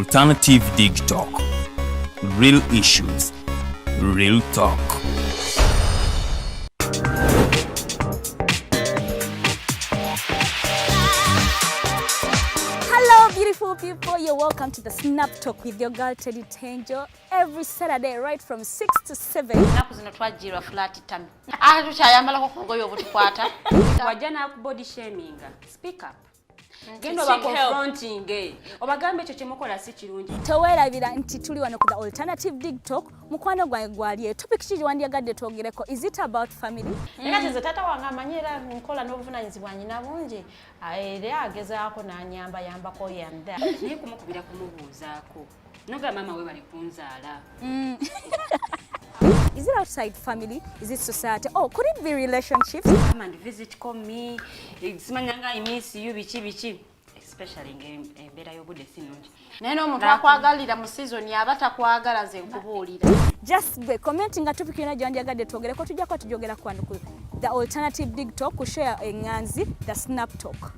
Alternative Digitalk. Real issues, real talk. Hello beautiful people, you're welcome to the Snap Talk with your girl Teddy Tenjo every Saturday right from 6 to 7. Naku zino twajjirwa flat tami. Tukyayambalako ku ngoye obutukwata. Wajana ku body shaming. Speak up. Gendo ba confronting. Obagambe ekyo kyemukola si kirungi. Teweerabira nti tuli wano ku the Alternative Digitalk mukwano gwange gwaliye. Topic ki wandiyagadde twogereko, is it about family? Nga ze tata wange amanyera nkola n'obuvunanyizibwa nyina bungi. Era agezaako n'anyamba yambako yanda. Naye kumukubira kumubuuzaako. Noga mama we bali kunzaala. Is it outside family? Is it society? Oh, could it be relationships? Come and visit, call me. Simanyanga I miss you bichi. Especially ng'embeera y'obudde si nnungi. Naye n'omuntu akwagalira mu season yaba takwagala nze nkubuulira. Just be commenting nga topic yona gyandiyagadde twogereko tujja kwa tujogera kwano ku the Alternative Digitalk ku share enganzi the Snap Talk.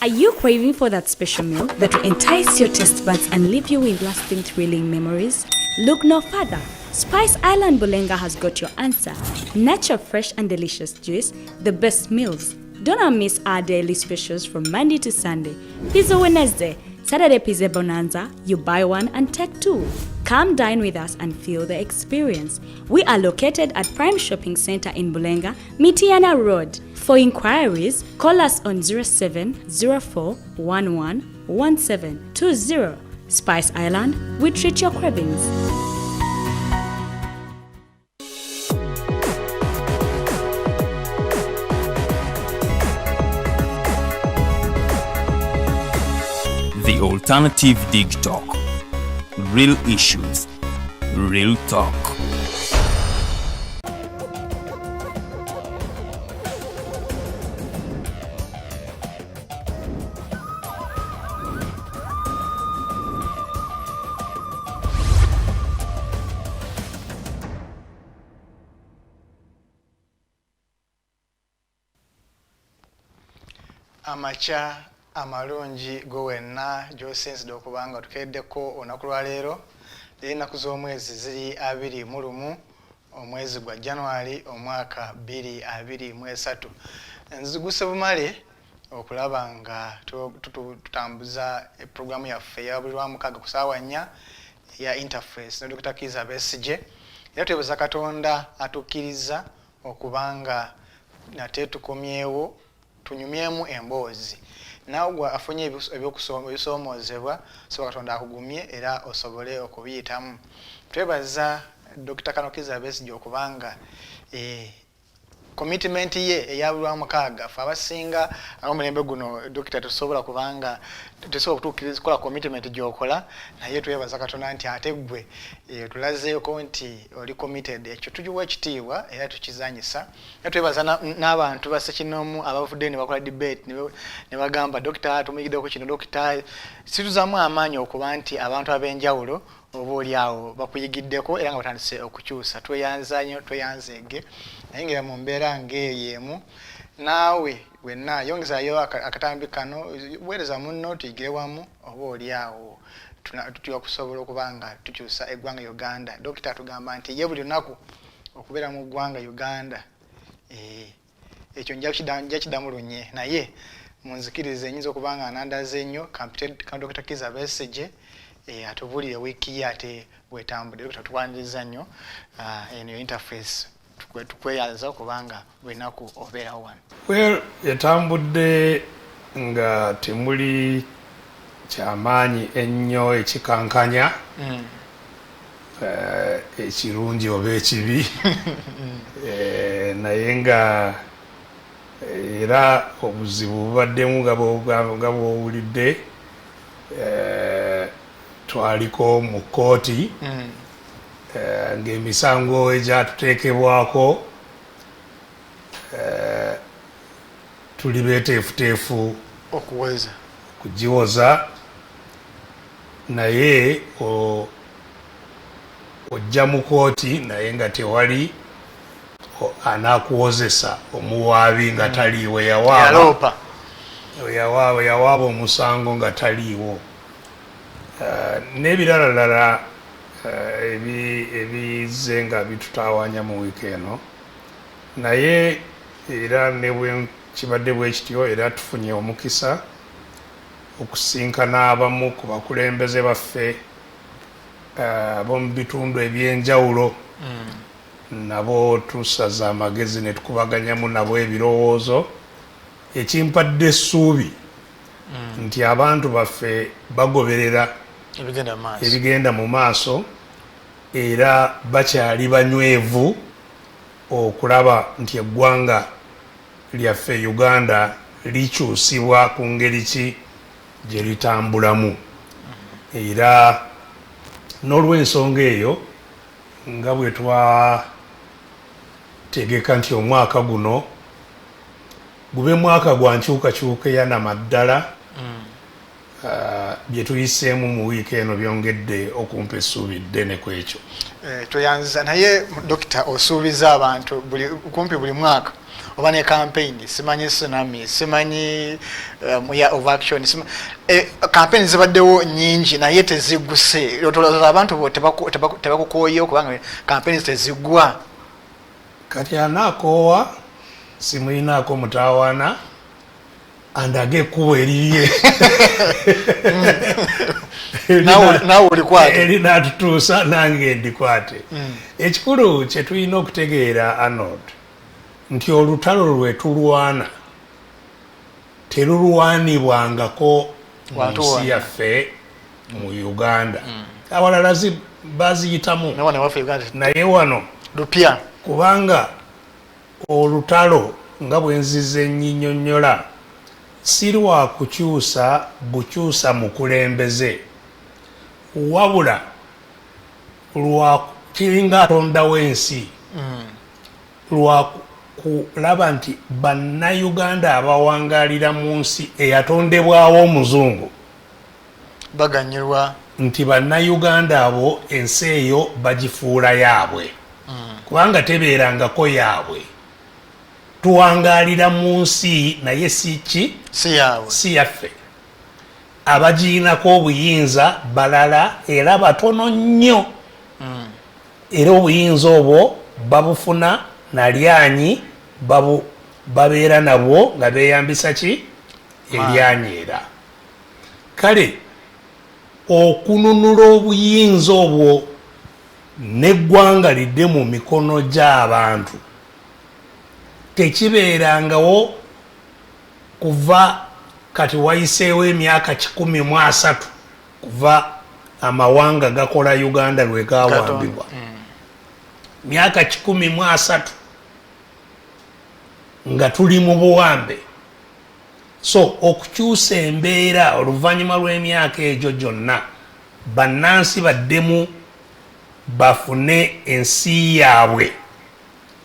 Are you craving for that special meal that will entice your taste buds and leave you with lasting thrilling memories? Look no further. Spice Island Bulenga has got your answer. Natural, fresh and delicious juice, the best meals. Don't miss our daily specials from Monday to Sunday. Pizza Wednesday, Saturday Pizza Bonanza, you buy one and take two. Come dine with us and feel the experience. We are located at Prime Shopping Center in Bulenga, Mitiana Road. For inquiries, call us on 0704111720. Spice Island, we treat your cravings. The Alternative Digitalk. Real issues, real talk. Amacha amalungi gowenna gyosinzidde okubanga tukeddeko olunaku lwa leero ennaku z'omwezi ziri 21 omwezi gwa January omwaka 2023. Nziguse bumale okulaba nga tutambuza programu yaffe ya buli lwamukaaga ku ssaawa 4 ya interface ne Dr. Kizza Besigye. Era twebaza Katonda atukkiriza okubanga nate tukomyewo tunyumyemu emboozi. Nawe afunye ebisoomoozebwa so Katonda akugumye era osobole okubiyitamu. Twebaza Dr. Kizza Besigye okubanga commitment ye eyabulwa mukaaga fa abasinga abamulembe guno Dr. tusobola kubanga tusobola kutuukiriza kola commitment gyokola naye twebaza Katonda nti ate gwe tulazeeko nti oli committed ekyo tujuwa ekitiibwa era tukizanyisa. Era twebaza n'abantu basekinomu abavudde ne bakola debate ne bagamba Dr. tumuyigideko kino Dr. situzamu amaanyi okuba nti abantu ab'enjawulo oba oliawo bakuyigiddeko era nga batandise okukyusa. Tweyanzanyo tweyanzeege naye ngera mu mbeera ng'eyemu naawe wenna yongezayo akatambi kano weereza munno tuyigire wamu oba oliawo tutya kusobola okubanga tukyusa eggwanga Uganda. Dr. tugamba nti ye buli lunaku okubeera mu ggwanga Uganda ekyo nja kidamulunye naye munzikirize nyinza okubanga anandaze nnyo ka Dr. Kizza Besigye atubulire wiiki ye ate bwetambudde Dr. tukwaniriza nnyo eno interface tukweyaza okubanga bwenaku obeerawo wano. Well, yatambudde nga temuli kyamaanyi ennyo ekikankanya ekirungi oba ekibi naye nga era obuzibu bubaddemu nga bw'owulidde twaliko mu kkooti ng'emisango egyatuteekebwako tuli beeteefuteefu okuweza kugiwoza naye ojja mu kkooti naye nga tewali anakuwozesa omuwaabi nga taliiwe yawaaba omusango nga taliiwo n'ebiralalala ebize nga bitutaawanya mu wiiki eno naye era ne bwe kibadde bwe kityo era tufunye omukisa okusinkana abamu ku bakulembeze baffe ab'omu bitundu eby'enjawulo nabo tusaza amagezi ne tukubaganyamu nabo ebirowoozo ekimpadde essuubi nti abantu baffe bagoberera ebigenda mu maaso era bakyali banywevu okulaba nti eggwanga lyaffe Uganda likyusibwa ku ngeri ki gye litambulamu era n'olw'ensonga eyo nga bwe twategeka nti omwaka guno gube mwaka gwa nkyukakyuka ey'anamaddala bye tuyiseemu mu wiiki eno byongedde okumpa essuubi ddene ku ekyo toyanziza naye dokita osuubiza abantu kumpi buli mwaka oba ne campaign simanyi tsunami simanyi ya of action campaign zibaddewo nyingi naye teziguse abantu tebakukooye kubanga campaign teziggwa kati anakoowa simulinaako mutawaana andage ekkubo eririye nawe olikwate erinaatutuusa nange ndikwate ekikulu kye tulina okutegeera Arnold nti olutalo lwe tulwana terulwanibwangako mu nsi yaffe mu Uganda awalala baziyitamu naye wano lupya kubanga olutalo nga bwe nzize nnyinyonnyola si lwa kukyusa bukyusa mukulembeze wabula lwa kiringa atonda w'ensi lwa kulaba nti bannayuganda abawangalira mu nsi eyatondebwawo omuzungu baganyirwa nti bannayuganda abo ensi eyo bagifuula yaabwe kubanga tebeerangako yaabwe tuwangalira mu nsi naye si yaffe abagiinako obuyinza balala era batono nnyo era obuyinza obwo babufuna nalyanyi babeera nabwo nga beeyambisa ki eryanyi era kale okununula obuyinza obwo n'eggwanga lidde mu mikono gy'abantu tekibeerangawo kuva kati wayiseewo emyaka 13 kuva amawanga gakola Uganda lwe gawambibwa myaka 13 nga tuli mu buwambe so okukyusa embeera oluvannyuma lw'emyaka egyo gyonna bannansi baddemu bafune ensi yaabwe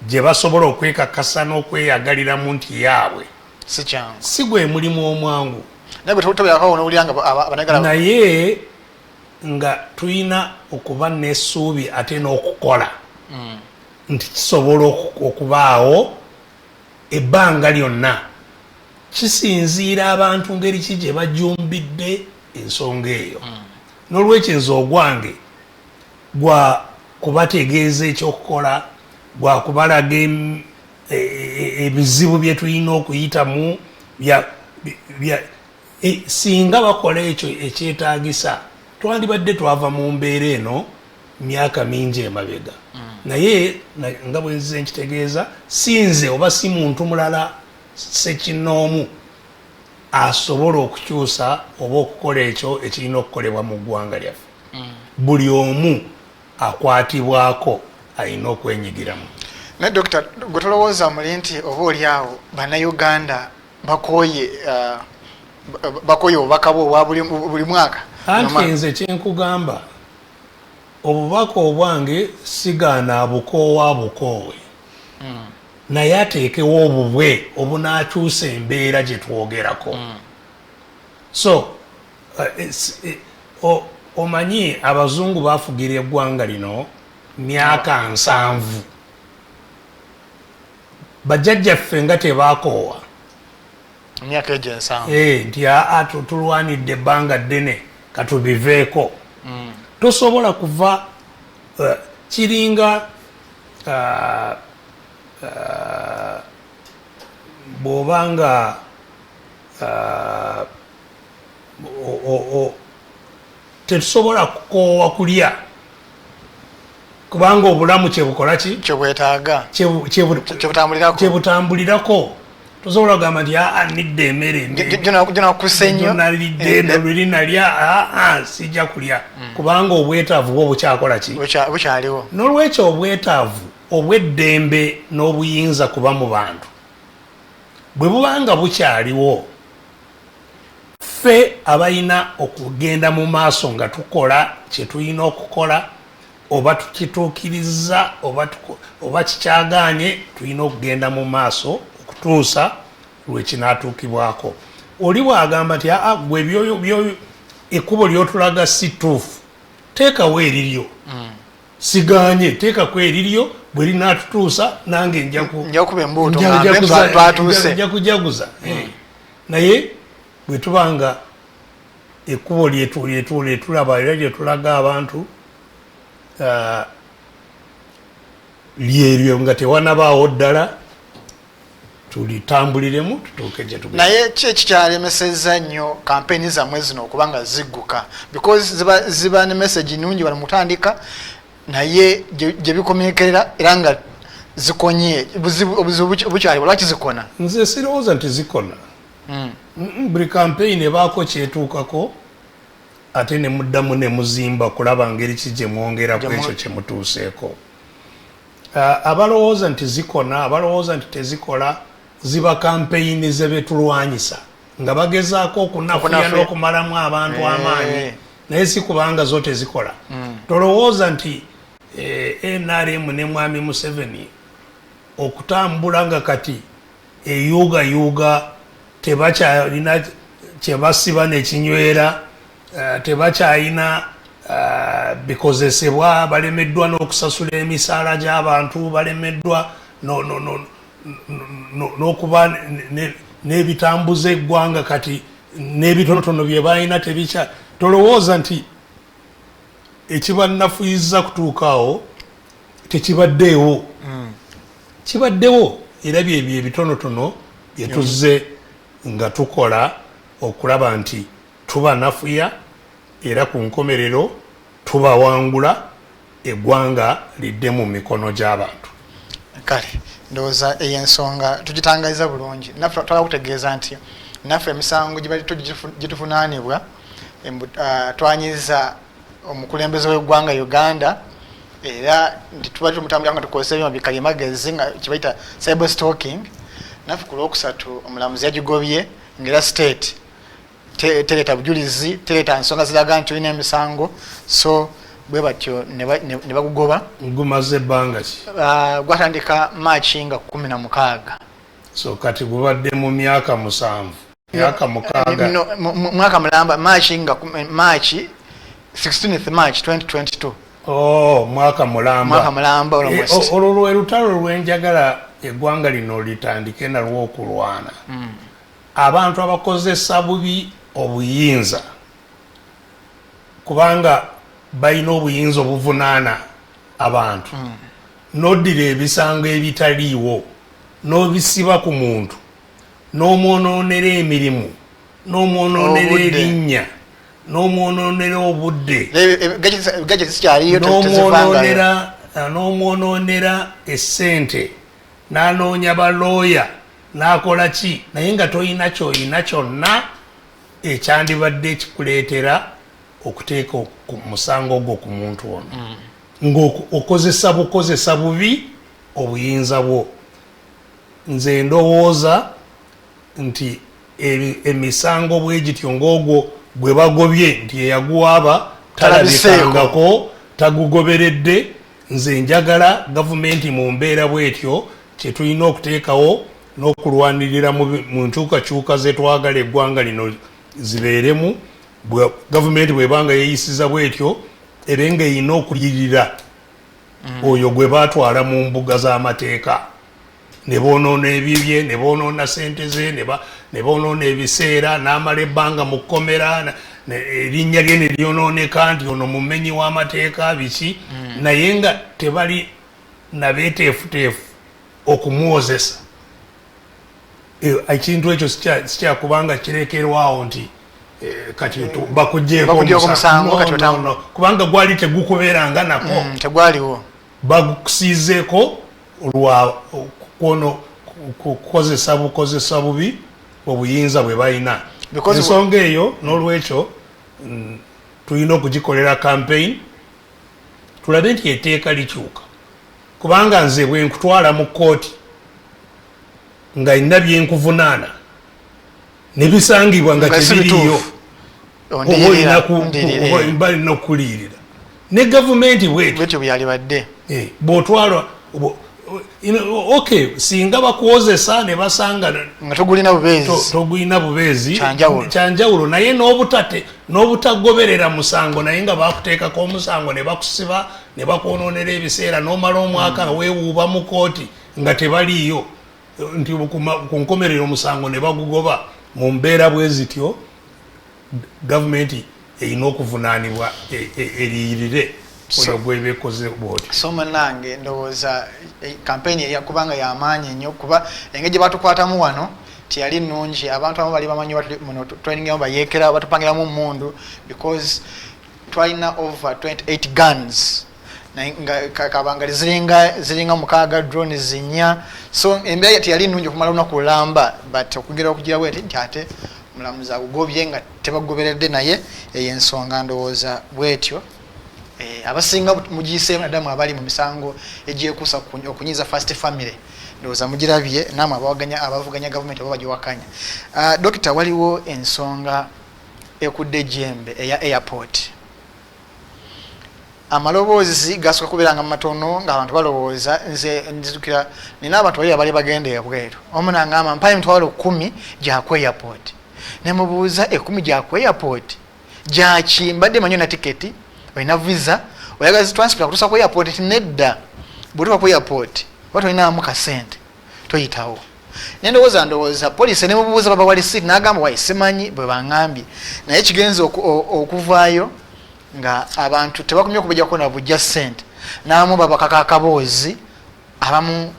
gye basobola okwekakasa n'okweyagaliramu nti yaabwe si gwe mulimu omwangu naye nga tulina okuba n'essuubi ate n'okukola nti kisobola okubaawo ebbanga lyonna kisinziira abantu ngeri ki gye bajumbidde ensonga eyo n'olwekyo nze ogwange gwa kubategeeza ekyokukola gwa kubalaga ebizibu bye tulina okuyitamu singa bakola ekyo ekyetaagisa twandibadde twava mu mbeera eno myaka mingi emabega naye nga bwe nzize nkitegeeza sinze oba si muntu mulala sekinnoomu asobola okukyusa oba okukola ekyo ekirina okukolebwa mu ggwanga lyaffe buli omu akwatibwako alina okwenyigiramu naye dokita gwe tolowooza muli nti oba oli awo bannayuganda bakooye obubaka bwo obwa buli mwaka anti nze kyenkugamba obubaka obwange sigaana abukoowa abukoowe naye ateekewo obubwe obunaakyusa embeera gye twogerako so omanyi abazungu baafugira eggwanga lino myaka 7 bajjajjaffe nga tebakoowa emyaka egyo ensanvu nti tulwanidde ebbanga ddene katubiveeko tosobola kuva kiringa bw'obanga tetusobola kukoowa kulya kubanga obulamu kyebukola ki kyebwetaaga kyebutambulirako tosobola kugamba nti nidde emmere gyonakusse nnyo nalidde lweri nalya sijja kulya kubanga obwetaavu bwo bukyakola ki bukyaliwo n'olwekyo obwetaavu obw'eddembe n'obuyinza kuba mu bantu bwe bubanga bukyaliwo ffe abalina okugenda mu maaso nga tukola kye tulina okukola oba tukituukiriza oba kikyagaanye tulina okugenda mu maaso okutuusa lwekinaatuukibwako oli bwagamba nti gwe ekkubo lyotulaga si ttuufu teekawo eriryo siganye teekako eriryo bwe linaatutuusa nange nja kujaguza naye bwe tubanga ekkubo lyetulaba era lyetulaga abantu lyeryo nga tewanabaawo ddala tulitambuliremu tutuuke gye tugenda. Naye ki ekikyalemesezza nnyo kampeyini zammwe zino okuba nga zigguka because ziba ne message nnungi wali mutandika naye gye bikomekerera era nga zikonye obuzibu bukyali lwaki zikona? Nze sirowooza nti zikona. Buli kampeyini ebaako kyetuukako ate ne muddamu ne muzimba kulaba ngeri ki gye mwongera ku ekyo kye mutuuseeko. Abalowooza nti zikona, abalowooza nti tezikola ziba kampeyini ze betulwanyisa nga bagezaako okunafuya n'okumalamu abantu amaanyi naye si kubanga zo tezikola. Tolowooza nti NRM ne Mwami Museveni okutambula nga kati eyuugayuuga tebakyalina kyebasiba nekinywera tebakyalina bikozesebwa balemeddwa n'okusasula emisaala gy'abantu balemeddwa n'okuba n'ebitambuza eggwanga kati n'ebitonotono bye balina tebikya. Tolowooza nti ekibanafuyiza kutuukaawo tekibaddeewo kibaddewo era byebyo ebitonotono bye tuzze nga tukola okulaba nti tubanafuya era ku nkomerero tubawangula eggwanga lidde mu mikono gy'abantu. Kale ndowooza ey'ensonga tugitangaliza bulungi naffe twalakutegeeza nti naffe emisango gyetuvunaanibwa twanyiza omukulembeze w'eggwanga Uganda era nti tuba tumutambulira nga tukozesa ebyuma bikalimagezi nga kibayita cyber stalking. Naffe ku lwokusatu omulamuzi yagigobye ng'era state tereta bujulizi tereta nsonga ziraga nti olina emisango so bwe batyo ne bagugoba. Gumaze ebbanga ki? Gwatandika Maachi nga 16. So kati gubadde mu myaka 7 myaka 6 mwaka mulamba Maachi 16th March 2022. Mwaka mulamba almost. Olwo lwe lutalo lwenjagala eggwanga lino litandike nalwo okulwana. Abantu abakozesa bubi obuyinza kubanga balina obuyinza obuvunaana abantu n'oddira ebisango ebitaliiwo n'obisiba ku muntu n'omwonoonera emirimu n'omwonoonera erinnya n'omwonoonera obudde n'omwonoonera essente n'anoonya balooya n'akola ki naye nga toyina kyoyina kyonna ekyandibadde ekikuleetera okuteeka ku musango gwo ku muntu ono ng'okozesa bubi obuyinza bwo. Nze ndowooza nti emisango bwe gityo ng'ogwo gwe bagobye nti eyaguwaaba talabikangako tagugoberedde. Nze njagala gavumenti mu mbeera bwetyo kye tulina okuteekawo n'okulwanirira mu nkyukakyuka ze twagala eggwanga lino zibeeremu. Gavumenti bwebanga yeeyisiza bwetyo ebenga erina okuliyirira oyo gwe baatwala mu mbuga z'amateeka ne bonoona ebibye ne bonoona sente ze ne bonoona ebiseera n'amala ebbanga mu kkomera erinnya lye ne lyonooneka nti ono mumenyi w'amateeka biki naye nga tebali nabeeteefuteefu okumuwozesa ekintu ekyo sikyakubanga kirekerwawo nti kati bakugjeeko omusango kubanga gwali tegukubeeranga nako tegwaliwo bagukusiizeeko lwa kukozesa bubi obuyinza bwe balina ensonga eyo n'olwekyo tulina okugikolera campaign tulabe nti etteeka likyuka kubanga nze bwe nkutwala mu kkooti nga nina byenkuvunaana ne bisangibwa nga tebiriyo oba olina okukuliyirira ne gavumenti bwetyo bweyalibadde bw'otwalwa okay singa bakuwozesa ne basanga nga togulina bubeezi kyanjawulo naye n'obutagoberera musango naye nga bakuteekako omusango ne bakusiba ne bakwonoonera ebiseera n'omala omwaka nga weewuuba mu kooti nga tebaliiyo nti ku nkomerero omusango ne bagugoba mu mbeera bwe zityo gavumenti erina okuvunaanibwa eriyirire oyo gwebekoze bwoti so munange ndowooza kampeni eyakubanga y'amaanyi ennyo kuba engeri gye batukwatamu wano tiyali nnungi abantu abamu bali bamanyi muno trainingamu bayeekera batupangiramu mundu because twalina over 28 guns kabanga ziringa mukaaga drone zinya so embeera tiyali nnungi okumala olunaku lulamba but okugera okugira bweti nti ate mulamuzi agugobye nga tebagoberedde naye eyo ensonga ndowooza bwetyo abasinga mugiseemu naddala abali mu misango egyekuusa okunyiza first family ndowooza mugirabye namwe abavuganya gavumenti oba bagiwakanya dokita waliwo ensonga ekudde ejjembe eya airport amaloboozi gasooka kubeeranga mu matono ng'abantu balowooza nze nzijukira nina abantu bali abali bagenda ebweru omu nangamba mpayo emitwalo 10 gyaku airport nemubuuza 10 gyaku airport gyaki mbadde manyo na tiketi olina visa oyagala zitransport akutuusa ku airport tinedda bwetuva ku airport oba tolinamu kasente toyitawo ndowooza poliisi nemubuuza baba wali siti n'agamba wayisimanyi bwe baŋŋambye naye kigenza okuvaayo nga abantu tebakumye okubajjako na bujja ssente n'abamu babakaka akaboozi abamu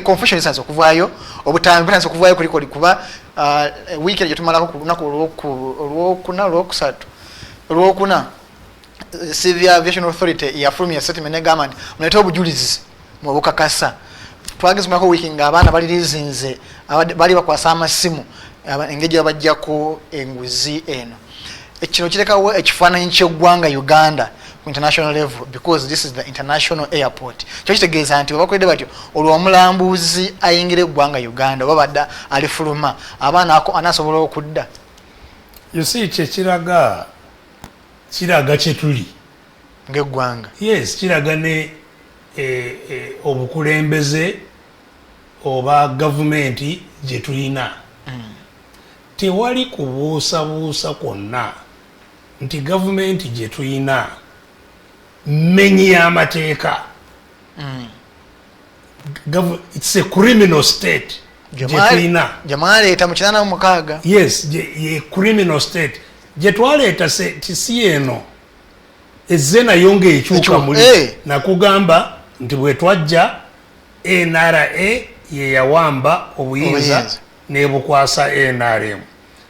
confusion esanze okuvaayo obutambi butanze okuvaayo kuliko likuba wiiki gye tumalako ku lunaku olwokuna Civil Aviation Authority yafulumya statement negamba nti mulete obujulizi mu bukakasa twagezemako wiiki ng'abaana balirizinze bali bakwasa amasimu engeri gye babajjako enguzi eno kino kirekawo ekifaananyi ky'eggwanga Uganda ku international level because this is the international airport kyo kitegeeza nti babakoledde batyo olwo omulambuuzi ayingira eggwanga Uganda oba badda alifuluma abaana anaasobola okudda you see kiraga kyetuli ng'eggwanga yes kiraga ne obukulembeze oba gavumenti gye tulina tewali kubuusabuusa kwonna nti gavumenti gye tulina mmenyi y'amateeka it's a criminal state gye tulina gyemwaleeta mu 86 yes ye criminal state gye twaleeta si eno ezze nayo ng'ekyuka muli nakugamba nti bwe twajja NRA ye yawamba obuyinza n'ebukwasa NRM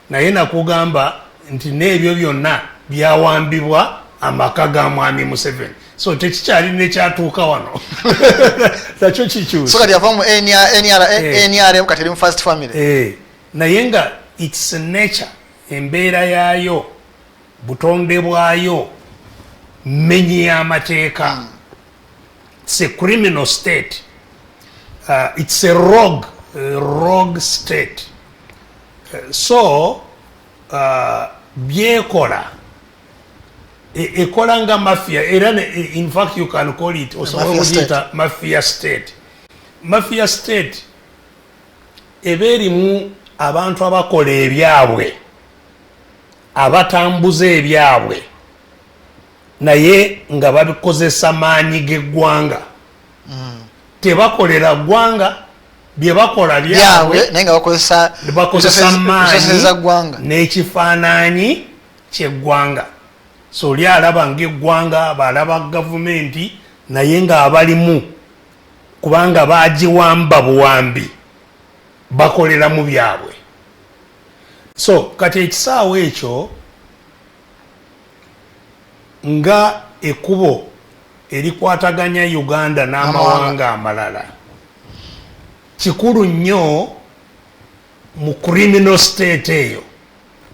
naye nakugamba nti n'ebyo byonna byawambibwa amaka ga mwami Museveni so tekikyali nekyatuuka wano nakyo kikyusa so kati yava mu NRM kati eri mu first family naye nga its nature embeera yaayo butonde bwayo mmenyi y'amateeka it's a criminal state it's a rogue state so byekola ekola nga mafia era in fact you can call it mafia state eba erimu abantu abakola ebyabwe abatambuza ebyabwe naye nga babikozesa maanyi g'eggwanga tebakolera ggwanga bye bakola byabwe naye nga bakozesa maanyi n'ekifaananyi ky'eggwanga. So oli alaba ng'eggwanga balaba gavumenti naye ng'abalimu kubanga bagiwamba buwambi bakolera mu byabwe. So kati ekisaawe ekyo nga ekkubo erikwataganya Uganda n'amawanga amalala kikulu nnyo mu criminal state eyo,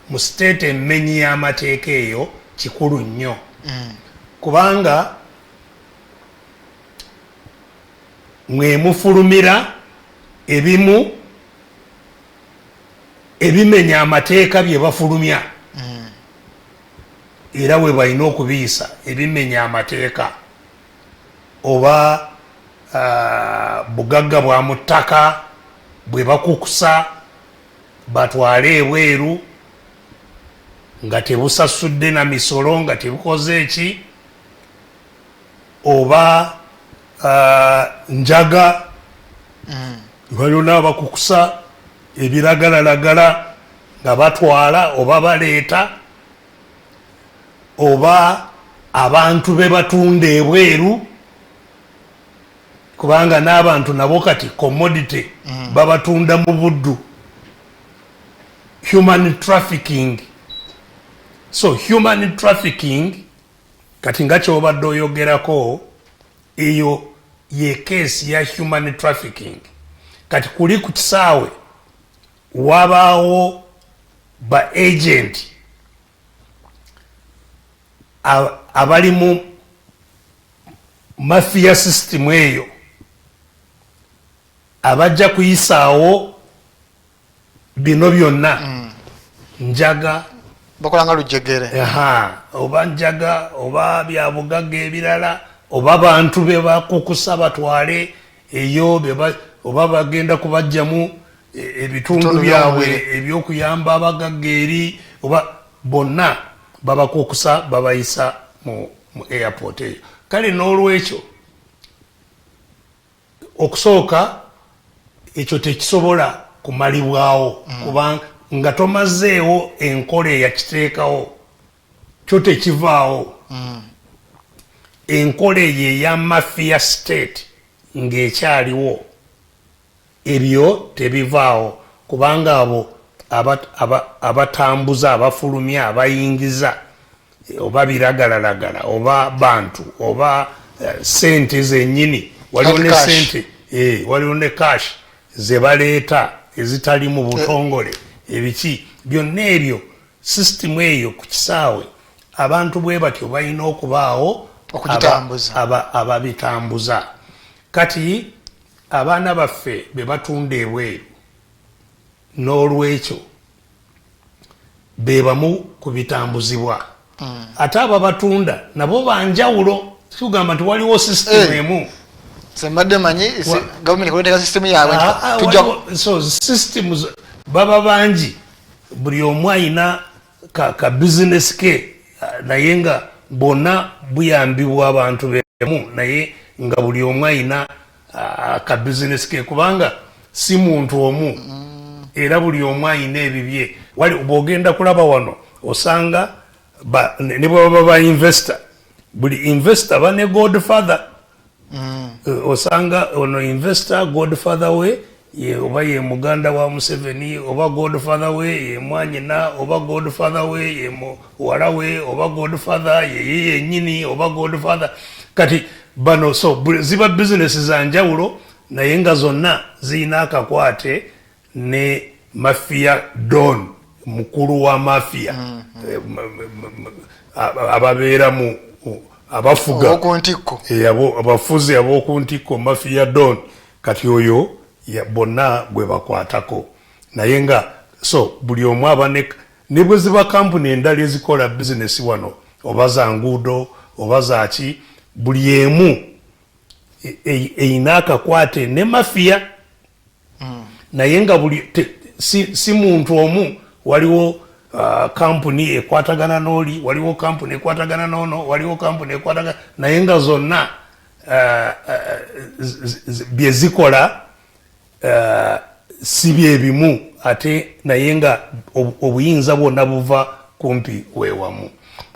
mu state emmenyi y'amateeka eyo kikulu nnyo kubanga mwe mufulumira ebimu ebimenya amateeka bye bafulumya era we balina okubiyisa ebimenya amateeka oba bugagga bwa mu ttaka bwe bakukusa batwale ebweru nga tebusasudde na misolo nga tebukoze eki oba njaga waliwo n'abakukusa ebiragalalagala nga batwala oba baleeta oba abantu be batunda ebweru kubanga n'abantu nabo kati commodity babatunda mu buddu, human trafficking. So human trafficking kati nga kyobadde oyogerako eyo ye case ya human trafficking. Kati kuli ku kisaawe wabaawo ba agent abali mu mafia system eyo abajja kuyisaawo bino byonna njaga bakolanga lujegere oba njaga oba byabugagga ebirala oba bantu be bakukusa batwale eyo oba bagenda kubajjamu ebitundu byabwe ebyokuyamba abagagga eri oba bonna babakukusa babayisa mu airport eyo. Kale n'olwekyo okusooka ekyo tekisobola kumalibwawo kubanga nga tomazeewo enkola eyakiteekawo kyo tekivaawo. Enkola eyo eya mafia state ng'ekyaliwo ebyo tebivaawo kubanga abo abatambuza abafulumya abayingiza oba biragalalagala oba bantu oba sente zennyini waliwo ne sente waliwo ne cash ze baleeta ezitali mu butongole ebiki byonna ebyo sisitimu eyo ku kisaawe abantu bwe batyo balina okubaawo ababitambuza. Kati abaana baffe be batunda ebweru n'olwekyo be bamu ku bitambuzibwa ate ababatunda nabo banjawulo tugamba nti waliwo sisitimu emu sembadde manyi gavumenti kuleeteka sisitimu yaabwe so systems baba bangi buli omu ayina ka bizinesi ke naye nga bonna buyambibwa abantu bemu naye nga buli omu ayina ka bizinesi ke kubanga si muntu omu era buli omu ayina ebibye. Bw'ogenda kulaba wano osanga ne bwebaba ba investor buli investor bane godfather osanga ono investor godfather we oba ye muganda wa Museveni oba godfather we ye mwanyina oba godfather we ye muwala we oba godfather ye yennyini oba godfather. Kati bano so ziba business za njawulo naye nga zonna zirina akakwate ne mafia don mukulu wa mafia ababeera mu abafuga abafuzi ab'okuntikko mafia don. Kati oyo bonna gwe bakwatako naye nga so buli omu aba ne bwe ziba kampuni endala ezikola bizinesi wano oba za nguudo oba zaki buli emu eyina akakwate ne mafia naye nga buli si muntu omu waliwo kampuni ekwatagana n'oli waliwo kampuni ekwatagana n'ono waliwo kampuni ekwatagana naye nga zonna bye zikola si bye bimu ate naye nga obuyinza bwonna buva kumpi weewamu.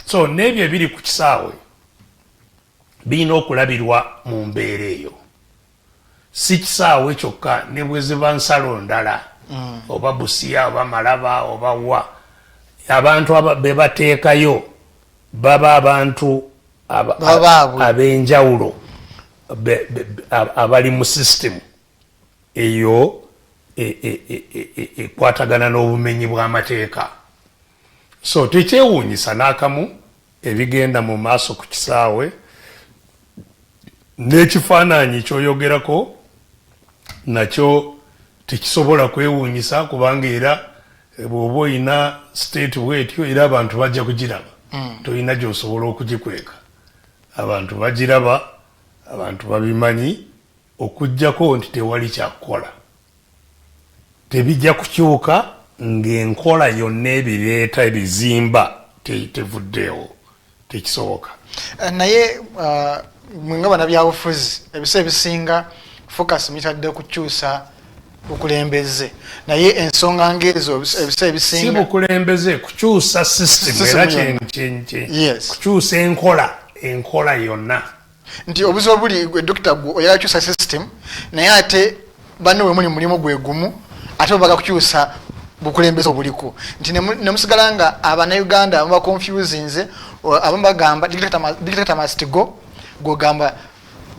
So n'ebyo ebiri ku kisaawe birina okulabirwa mu mbeera eyo, si kisaawe kyokka, ne bwe ziba nsalo ndala oba Busia oba Malaba oba wa, abantu be bateekayo baba abantu ab'enjawulo abali mu system eyo ekwatagana n'obumenyi bw'amateeka. So tekyewuunyisa n'akamu ebigenda mu maaso ku kisaawe, n'ekifaananyi kyoyogerako nakyo tekisobola kwewuunyisa, kubanga era bw'oba oyina state bwetyo era abantu bajja kugiraba. Toyina gy'osobola okugikweka, abantu bagiraba, abantu babimanyi, okuggyako nti tewali kyakukola. Tebijja kukyuka ng'enkola yonna ebireeta ebizimba tevuddeewo, tekisoboka. Naye mwenga bannabyabufuzi ebiseera ebisinga focus mitadde kukyusa bukulembeze, naye ensonga ng'ezo ebiseera ebisinga si bukulembeze, kukyusa system era kukyusa enkola yonna. Nti obuzibu buli Dr. oyala kukyusa system, naye ate banne we muli mulimu gwe gumu, ate baga kukyusa bukulembeze obuliko. Nti nemusigala nga abannayuganda abamu baconfusinze, abamu bagamba dictator must go, gamba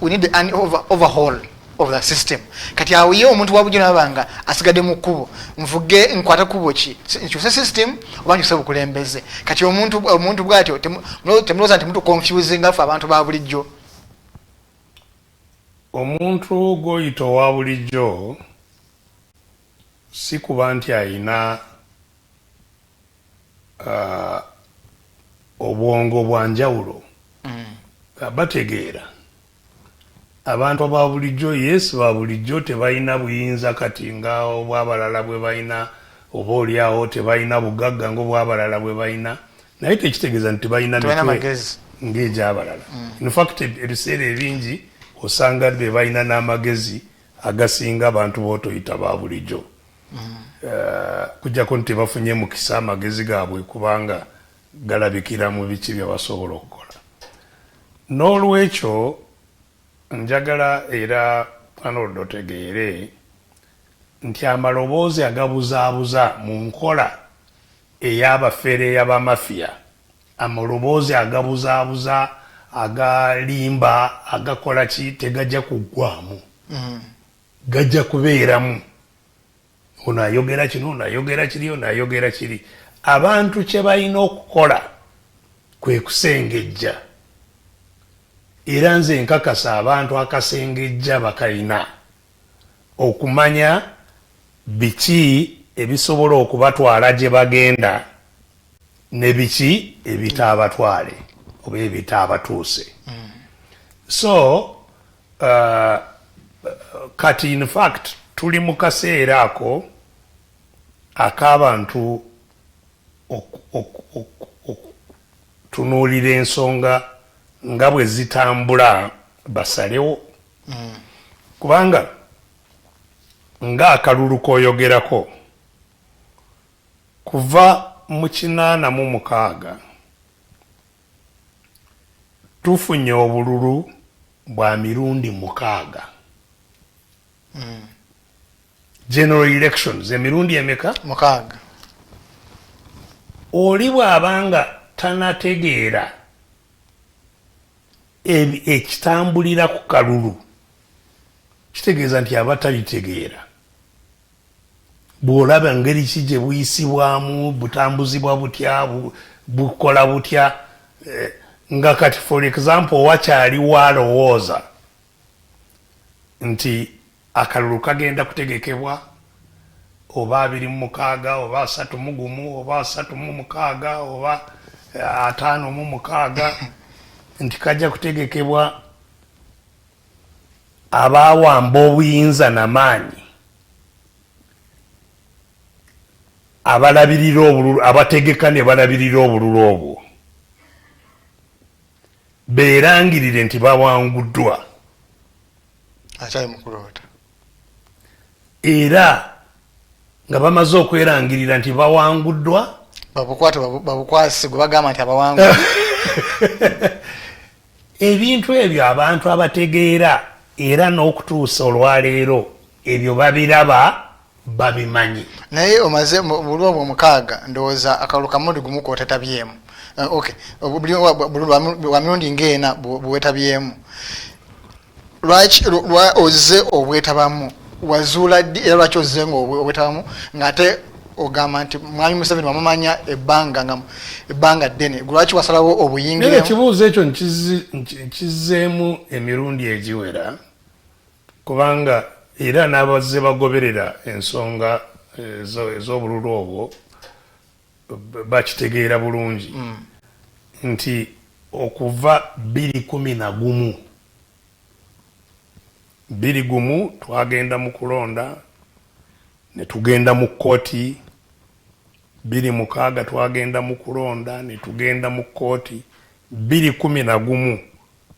we need an overhaul of the system. Kati awo ye omuntu wabujja nabanga asigadde mu kkubo, nvuge nkwata kubo ki nkyuse system oba nkyuse bukulembeze. Kati omuntu bwatyo temulowooza nti muntu confusing afe abantu ba bulijjo. Omuntu gw'oyita owa bulijjo si kuba nti ayina obwongo bwa njawulo. Bategeera abantu aba bulijjo, yes, ba bulijjo tebalina buyinza kati nga obw'abalala bwe balina, oba oliawo tebalina bugagga ng'obw'abalala bwe balina, naye tekitegeeza nti tebalina mitwe ng'egy'abalala. In fact ebiseera ebingi osanga be balina n'amagezi agasinga abantu b'otoyita ba bulijjo. Kujjako nti tebafunye mukisa amagezi gaabwe kubanga galabikira mu biki bye basobola okukola. N'olwekyo njagala era pano otegeere nti amaloboozi agabuzaabuza mu nkola ey'abafere y'abamafiya, amaloboozi agabuzaabuza agalimba agakola ki tegajja kuggwamu, gajja kubeeramu. Ono ayogera kino, ono ayogera kiri, ono ayogera kiri. Abantu kye balina okukola kwe kusengejja, era nze nkakasa abantu akasengejja bakalina okumanya biki ebisobola okubatwala gye bagenda ne biki ebitaabatwale oba ebitaabatuuse. So kati in fact tuli mu kaseera ako ak'abantu tunuulira ensonga nga bwe zitambula basalewo. Kubanga nga akalulu k'oyogerako kuva mu 86 tufunye obululu bwa mirundi 6. General elections emirundi emeka? 6. Oli bw'abanga tanategeera ekitambulira ku kalulu, kitegeeza nti aba talitegeera. Bw'olaba ngeri ki gye buyisibwamu, butambuzibwa butya, bukola butya, nga kati for example wakyaliwo alowooza nti akalulu kagenda kutegekebwa oba 26 oba 31 oba 36 oba 56 nti kajja kutegekebwa abaawamba obuyinza n'amaanyi, abalabirira obululu, abategeka ne balabirira obululu obwo beerangirire nti bawanguddwa akyali mukuloota era nga bamaze okwerangirira nti bawanguddwa babukwasi gwe bagamba nti abawanguddwa ebintu ebyo abantu abategeera era n'okutuusa olwaleero ebyo babiraba babimanyi naye omaze buli obwo 6 ndowooza akalulu kamundi gumu kootatabyemu wa mirundi ng'ena bwetabyemu lwaki ozze obwetabamu wazuula ddi era lwaki ozze nga obwetabamu ng'ate ogamba nti mwami Museveni wamumanya ebbanga ddene lwaki wasalawo obuyingiremu ekibuuzo ekyo nkizzeemu emirundi egiwera kubanga era n'abazze bagoberera ensonga ez'obululu obwo bakitegeera bulungi nti okuva 2011 twagenda mu kulonda ne tugenda mu kkooti 2016 twagenda mu kulonda ne tugenda mu kkooti 2011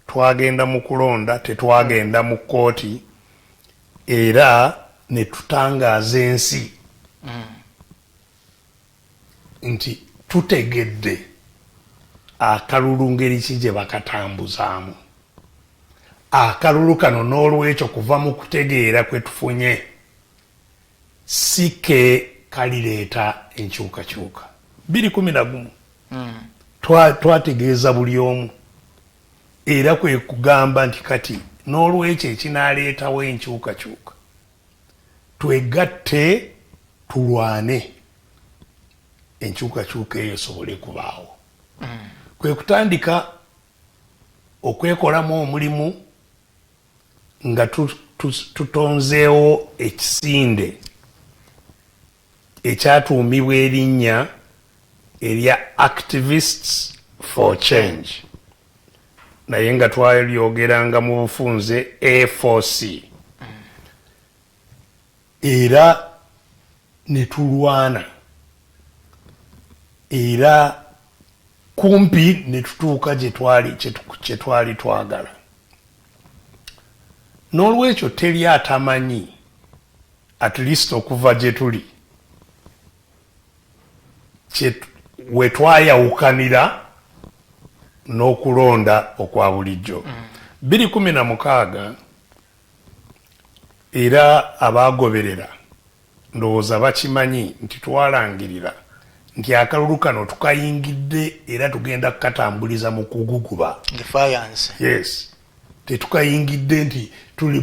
twagenda mu kulonda tetwagenda mu kkooti era ne tutangaaza ensi nti tutegedde akalulu ngeri ki gye bakatambuzaamu akalulu kano n'olwekyo kuva mu kutegeera kwe tufunye si ke kalireeta enkyukakyuka 2011 twategeeza buli omu era kwe kugamba nti kati n'olwekyo ekinaaleetawo enkyukakyuka twegatte tulwane enkyukakyuka eyo esobole kubaawo kwe kutandika okwekolamu omulimu nga tutonzeewo ekisinde ekyatuumibwa erinnya erya Activists for Change naye nga twalyogeranga mu bufunze A4C era ne tulwana era kumpi ne tutuuka gye twali twagala n'olwekyo teri atamanyi at least okuva gye tuli we twayawukanira n'okulonda okwa bulijjo 2016 era abagoberera ndowooza bakimanyi nti twalangirira nti akalulu kano tukayingidde era tugenda kukatambuliza mu kuguguba yes tetukayingidde nti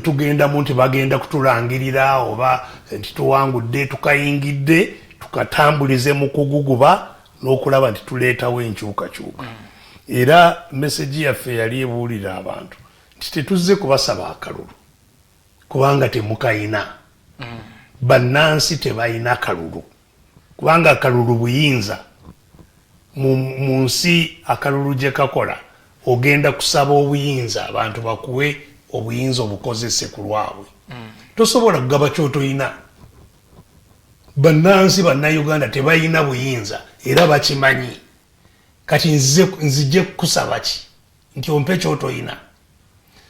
tugendamu nti bagenda kutulangirira oba nti tuwangudde tukayingidde tukatambulize mu kuguguba n'okulaba nti tuleetawo enkyukakyuka era meseji yaffe yali ebuulira abantu nti tetuzze kubasaba akalulu kubanga temukayina bannansi tebayina kalulu kubanga akalulu buyinza mu nsi akalulu gye kakola ogenda kusaba obuyinza abantu bakuwe obuyinza obukozese ku lwabwe tosobola kugaba kyotoyina bannansi bannayuganda tebayina buyinza era bakimanyi kati nzije kukusaba ki nti ompe kyotoyina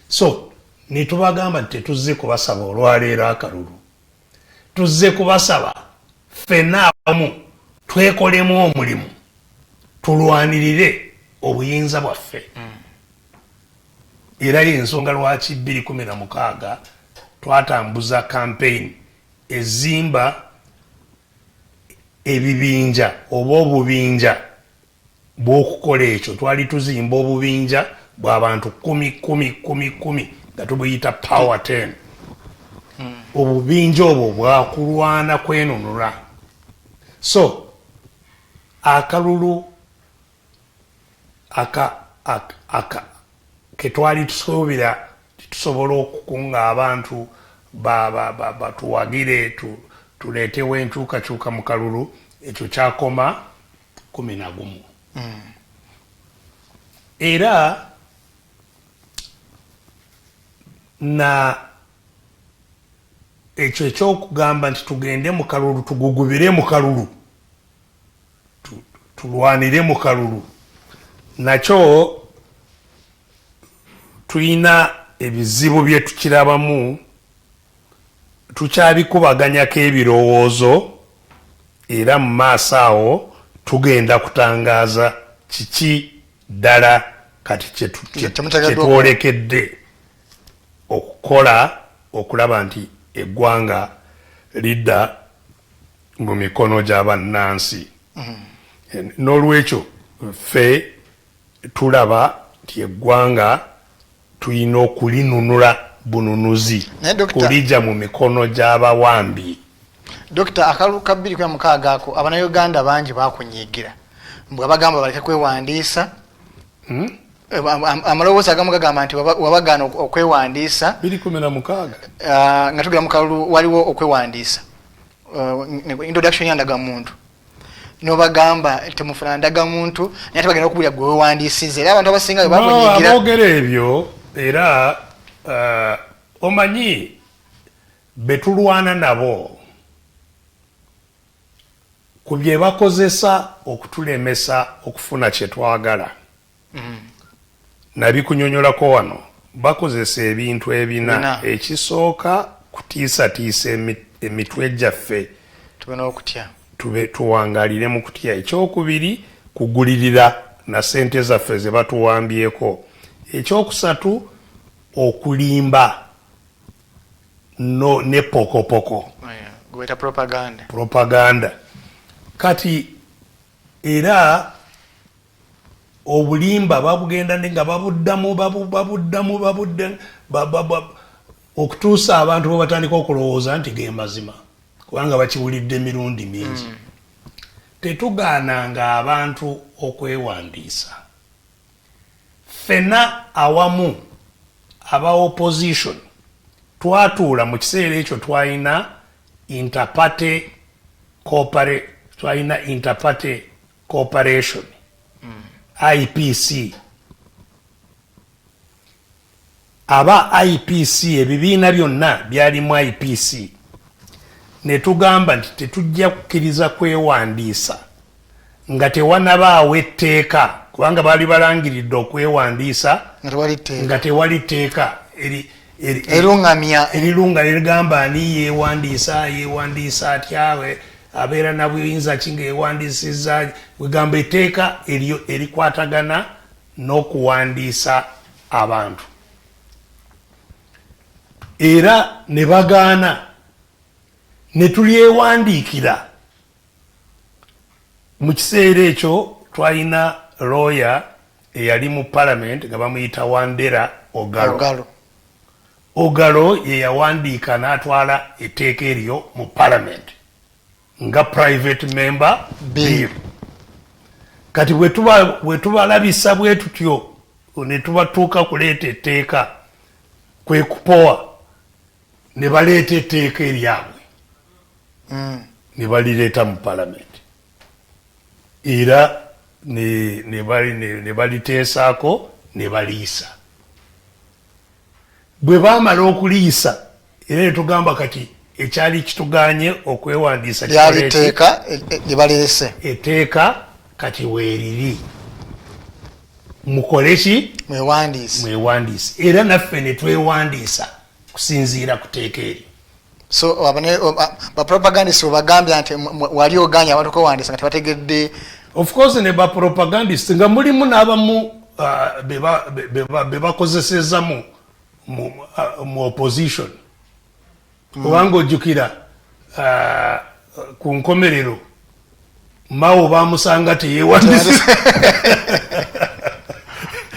so netubagamba nti tetuzze kubasaba olwaleero akalulu tuzze kubasaba ffenna awamu twekolemu omulimu tulwanirire obuyinza bwaffe era y'ensonga lwaki 2016 twatambuza campaign ezimba ebibinja oba obubinja bw'okukola ekyo twali tuzimba obubinja bw'abantu 10 nga tubuyita power 10 obubinja obwo bwakulwana kwenunula so akalulu ketwali tusuubira tusobola okukunga abantu batuwagire tuleetewo enkyukakyuka mu kalulu ekyo kyakoma 11 era na ekyo ekyokugamba nti tugende mu kalulu tugugubire mu kalulu tulwanire mu kalulu nakyo tulina ebizibu bye tukirabamu tukyabikubaganyako ebirowoozo era mu maaso awo tugenda kutangaaza kiki ddala kati kyetwolekedde okukola okulaba nti eggwanga lidda mu mikono gy'abannansi. N'olwekyo ffe tulaba nti eggwanga tulina okulinunula bununuzi kulijja mu mikono gy'abawambi. Dokita, akalulu ka 2.6 ako abannayuganda bangi bakunyiigira mbwe bagamba baleke kwewandiisa. Amaloboozi agamu gagamba nti wabagaana okwewandiisa 2.6 nga tugera mu kalulu waliwo okwewandiisa introduction ya ndagamuntu nobagamba temufuna ndagamuntu naye tebagenda okubulira gwe wewandiisize era abantu abasinga bakunyiigira. Aboogera ebyo era omanyi betulwana nabo ku bye bakozesa okutulemesa okufuna kye twagala. Nabikunyonyolako wano bakozesa ebintu ebina. Ekisooka kutiisatiisa emitwe gyaffe tuwangalire mu kutya. Ekyokubiri kugulirira na sente zaffe ze batuwambyeko. Ekyokusatu okulimba ne pokopoko propaganda. Kati era obulimba babugenda nga babuddamu okutuusa abantu bo batandika okulowooza nti ge mazima kubanga bakiwulidde emirundi mingi. Tetugaananga abantu okwewandiisa. Ffenna awamu aba opposition twatuula mu kiseera ekyo twalina interparty cooperation IPC. Aba IPC ebibiina byonna byalimu IPC. Ne tugamba nti tetujja kukkiriza kwewandiisa nga tewanabaawo etteeka kubanga baali balangiridde okwewandiisa nga tewali tteeka erirunga erigamba ani yeewandiisa atyawe abeera na buyinza ki ng'ewandiisizza. Wegamba etteeka erikwatagana n'okuwandiisa abantu. Era ne bagaana ne tulyewandiikira. Mu kiseera ekyo twalina lawyer eyali mu parliament nga bamuyita Wandera Ogalo ye yawandiika n'atwala etteeka eryo mu parliament nga private member bill. Kati bwe tubalabisa bwe tutyo ne tubatuuka kuleeta etteeka kwe kupowa ne baleeta etteeka eryabwe ne balireeta mu parliament era ne baliteesaako ne baliisa. Bwe baamala okuliisa era ne tugamba kati ekyali kituganye okwewandiisa etteeka kati weeriri mukole ki mwewandiise era naffe ne twewandiisa kusinziira ku tteeka eryo. So bapropagandist bagambye nti wali oganya abantu kwewandiisa nga tebategedde. Of course ne bapropagandist nga mulimu n'abamu be bakozesezza mu opposition. Kubanga ojjukira ku nkomerero Mao bamusanga teyewandiisa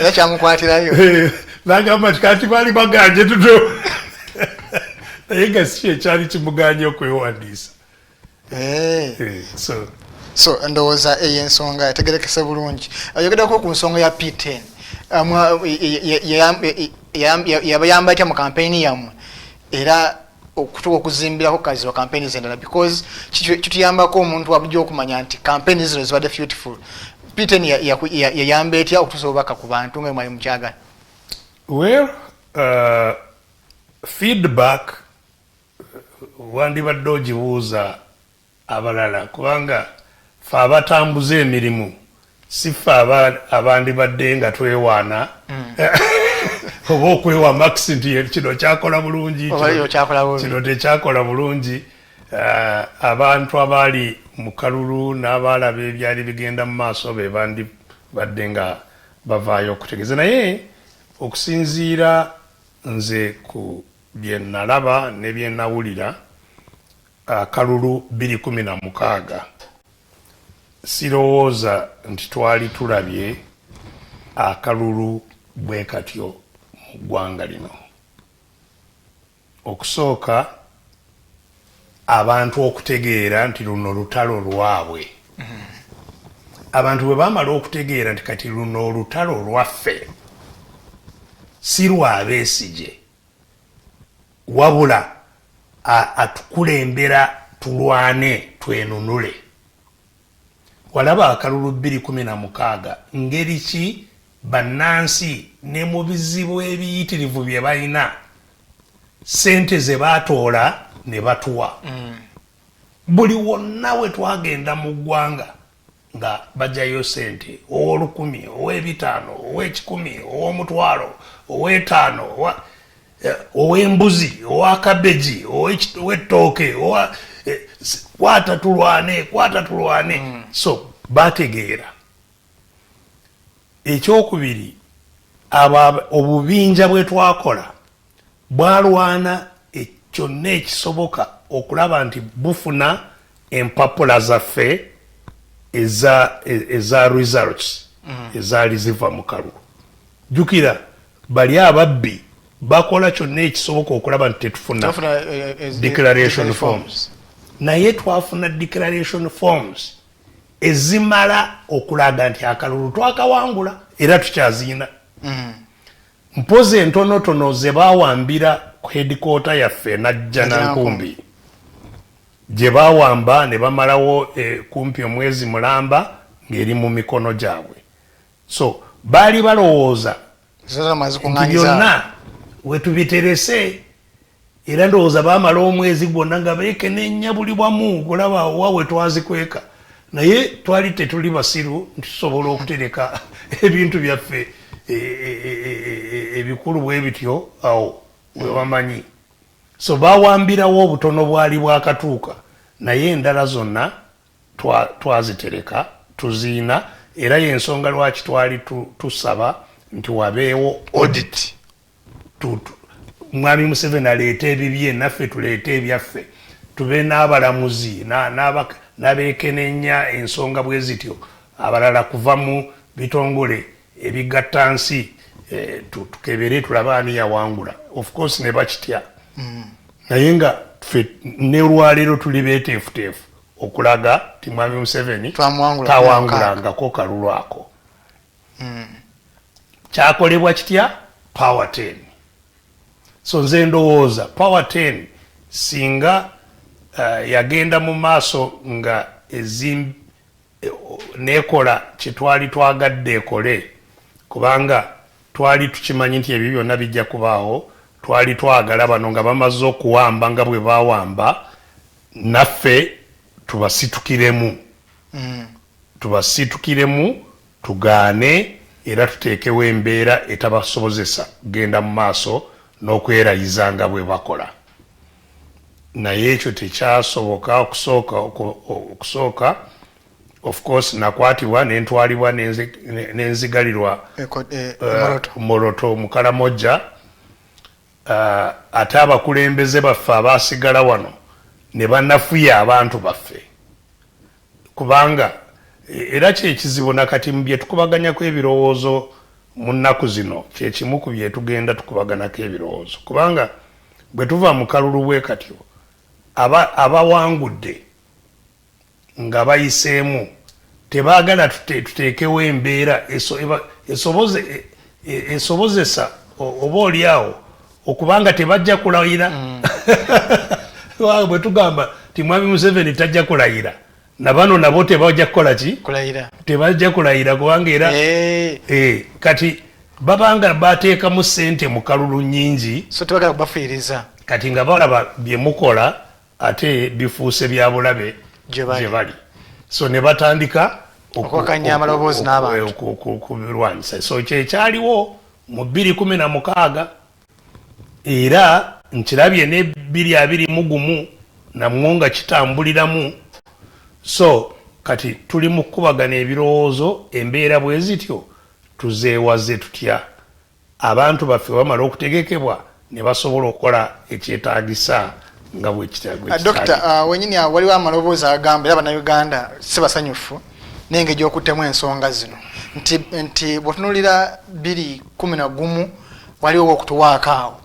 era kyamukwatirayo nagamba kati baali baganje tuto naye nga si ekyali kimuganye okwewandiisa. So ndowooza eyo ensonga yategerekese bulungi. Oyogeddeko ku nsonga ya P10 yabayamba atya mu kampeyini yammwe era okutuuka okuzimbirako kazi wa kampeyini zendala because kituyambako omuntu wabujja okumanya nti kampeyini zino zibadde beautiful. P10 yayamba etya okutuusa obubaka ku bantu nga mwali mukyagala? Well, feedback wandibadde ogibuuza abalala kubanga ffe abatambuza emirimu si ffe abandibadde nga twewaana oba okwewa max nti kino kyakola bulungi kino tekyakola bulungi. Abantu abaali mu kalulu n'abaalaba ebyali bigenda mu maaso be bandi badde nga bavaayo okutegeeza, naye okusinziira nze ku bye nalaba ne bye nawulira akalulu 2016 sirowooza nti twali tulabye akalulu bwe katyo mu ggwanga lino. Okusooka abantu okutegeera nti luno lutalo lwabwe. Abantu bwe bamala okutegeera nti kati luno olutalo lwaffe si lwa Besigye wabula atukulembera tulwane twenunule. Walaba akalulu 2016 ngeri ki bannansi ne mu bizibu ebiyitirivu bye balina sente ze baatoola ne batuwa. Buli wonna we twagenda mu ggwanga nga bajjayo sente ow'olukumi, ow'ebitaano, ow'ekikumi, ow'omutwalo, ow'etaano, ow'embuzi, ow'akabeji, ow'ettooke, kwata tulwane. So bategeera. Ekyokubiri, obubinja bwe twakola bwalwana kyonna ekisoboka okulaba nti bufuna empapula zaffe eza results ezaali ziva mu kalulu. Jjukira bali ababbi bakola kyonna ekisoboka okulaba nti tetufuna declaration forms, naye twafuna declaration forms ezimala okulaga nti akalulu twakawangula era tukyazina. Mpozi entonotono ze bawambira ku headquarter yaffe najja Nankumbi gye bawamba ne bamalawo kumpi omwezi mulamba ng'eri mu mikono gyabwe. So baali balowooza nti byonna we tubiterese era ndowooza baamala omwezi gwonna nga beekenenya buli bwamu kulaba wa we twazikweka, naye twali tetuli basiru nti tusobola okutereka ebintu byaffe ebikulu bwe bityo awo we wamanyi. So bawambirawo obutono bwali bwakatuuka, naye endala zonna twazitereka tuziina, era y'ensonga lwaki twali tusaba nti wabeewo audit. Mwami Museveni aleete ebibye, naffe tuleete ebyaffe, tube n'abalamuzi n'abeekenenya ensonga bwe zityo, abalala kuva mu bitongole ebigatta nsi, tukebere tulaba ani yawangula. Of course ne bakitya. Naye nga ffe ne olwaleero tuli beeteefuteefu okulaga ti Mwami Museveni tawangulangako kalulu ako. Kyakolebwa kitya? Power 10. So nze ndowooza Power 10 singa yagenda mu maaso nga nekola kyetwali twagadde ekole, kubanga twali tukimanyi nti ebyo byonna bijja kubaawo, twali twagala bano nga bamaze okuwamba nga bwe bawamba, naffe tubasitukiremu tugaane era tuteekewo embeera etabasobozesa genda mu maaso n'okwerayiza nga bwe bakola. Naye ekyo tekyasoboka okusooka. Of course nakwatibwa nentwalibwa nenzigalirwa Moroto mu Karamoja. Ate abakulembeze baffe abasigala wano ne bannafuya abantu baffe, kubanga era kyekizibu nakati mu bye tukubaganyako ebirowoozo mu nnaku zino, kyekimu ku bye tugenda tukubaganako ebirowoozo, kubanga bwe tuva mu kalulu bwe katyo abawangudde nga bayiseemu tebaagala tuteekewo embeera esobozesa oba oliawo okubanga tebajja kulayira. Bwe tugamba ti Mwami Museveni tajja kulayira, nabano nabo tebajja kukola ki? Tebajja kulayira, kubanga era kati babanga bateekamu ssente mu kalulu nnyingi, so tebagala kubafiiriza. Kati nga balaba bye mukola ate bifuuse bya bulabe gye bali, so ne batandika okwakanya amaloboozi n'abantu kubirwanyisa. So kyekyaliwo mu 2016 era nkirabye ne 2021 namwo nga kitambuliramu. So kati tuli mu kkubagana ebirowoozo, embeera bwe zityo tuzeewaze tutya abantu baffe bamala okutegekebwa ne basobola okukola ekyetaagisa nga bwe kitagwe. Dr. wenyini waliwo amaloboozi agamba era bannayuganda si basanyufu n'engeri gy'okuttemu ensonga zino nti bw'otunuulira 2011 waliwo okutuwaako awo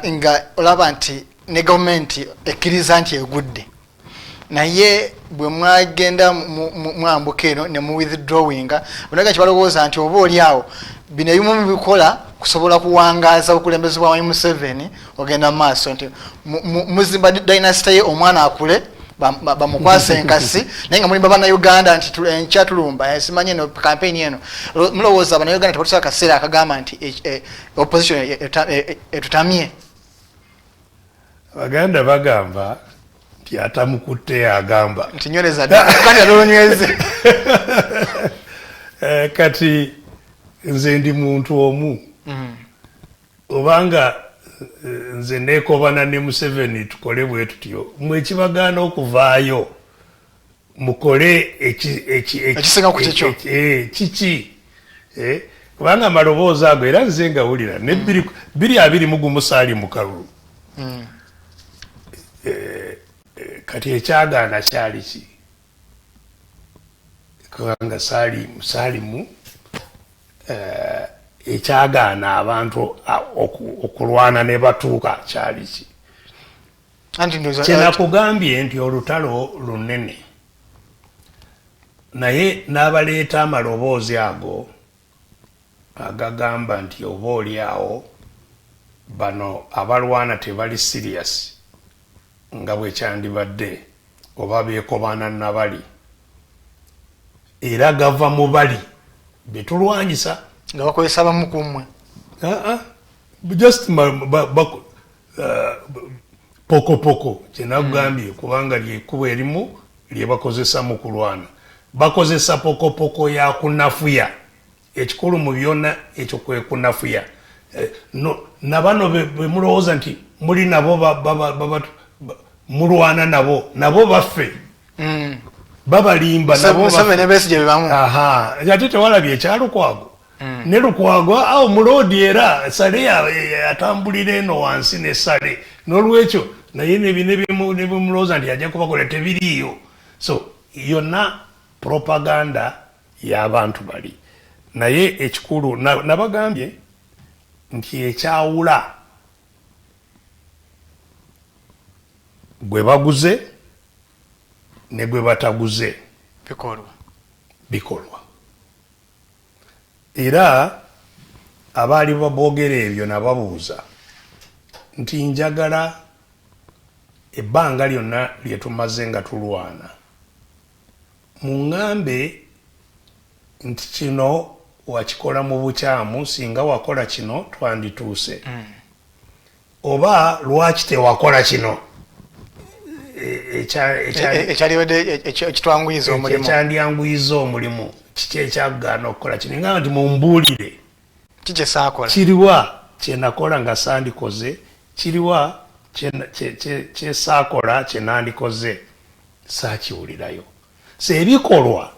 nga olaba nti ne gavumenti ekkiriza nti egudde, naye bwe mwagenda mwambuka eno ne mu withdrawinga bonaga nti balowooza nti oba oli awo bino ebimu mubikola kusobola kuwangaaza obukulembeze bwa Museveni ogenda mu maaso nti muzimba dynasty ye omwana akule bamukwasa enkasi naye nga mulimba bannayuganda nti enkyatulumba simanye eno kampeyini eno mulowooza bannayuganda tebatusobola akaseera akagamba nti opposition etutamye. Baganda bagamba nti atamukutte agamba nti nyoleza kandi alonyweze. Kati nze ndi muntu omu obanga nze neekobana ne Museveni tukole bwe tutyo mwe kibagaana okuvaayo mukole ekisinga ku kikyo kiki kubanga amaloboozi ago era nze ngawulira ne 2021 saali mu kalulu. Kati ekyagaana kyali ki kubanga saalimu ekyagaana abantu okulwana ne batuuka kyali ki. Kyenakugambye nti olutalo lunene naye n'abaleeta amaloboozi ago agagamba nti oba oli awo bano abalwana tebali serious nga bwe kyandibadde oba beekobana nabali era gava mu bali betulwanyisa nga bakozesa bamu ku mmwe just pokopoko kyenagambye kubanga lyekkuba erimu lyebakozesa mu kulwana bakozesa pokopoko ya kunafuya ekikulu mu byonna ekyo kwe kunafuya nabano bwe mulowooza nti muli nabo mulwana nabo baffe babalimba ate tewalabye ekyalukwago ne lukwago awo muloodi era sale atambulira eno wansi ne sale n'olwekyo naye nebimulowooza nti ajja kubakola tebiriiyo. So yonna propaganda y'abantu bali naye ekikulu nabagambye nti ekyawula gwe baguze ne gwe bataguze bikolwa era abaali baboogera ebyo nababuuza nti njagala ebbanga lyonna lyetumaze nga tulwana muŋŋambe nti kino wakikola mu bukyamu singa wakola kino twandituuse oba lwaki tewakola kino ekyandyanguyiza omulimu kiki ekyagaana okukola kino nga nti mumbuulire kiriwa kyenakola nga sandikoze kiriwa kyesaakola kyenandikoze saakiwulirayo. So ebikolwa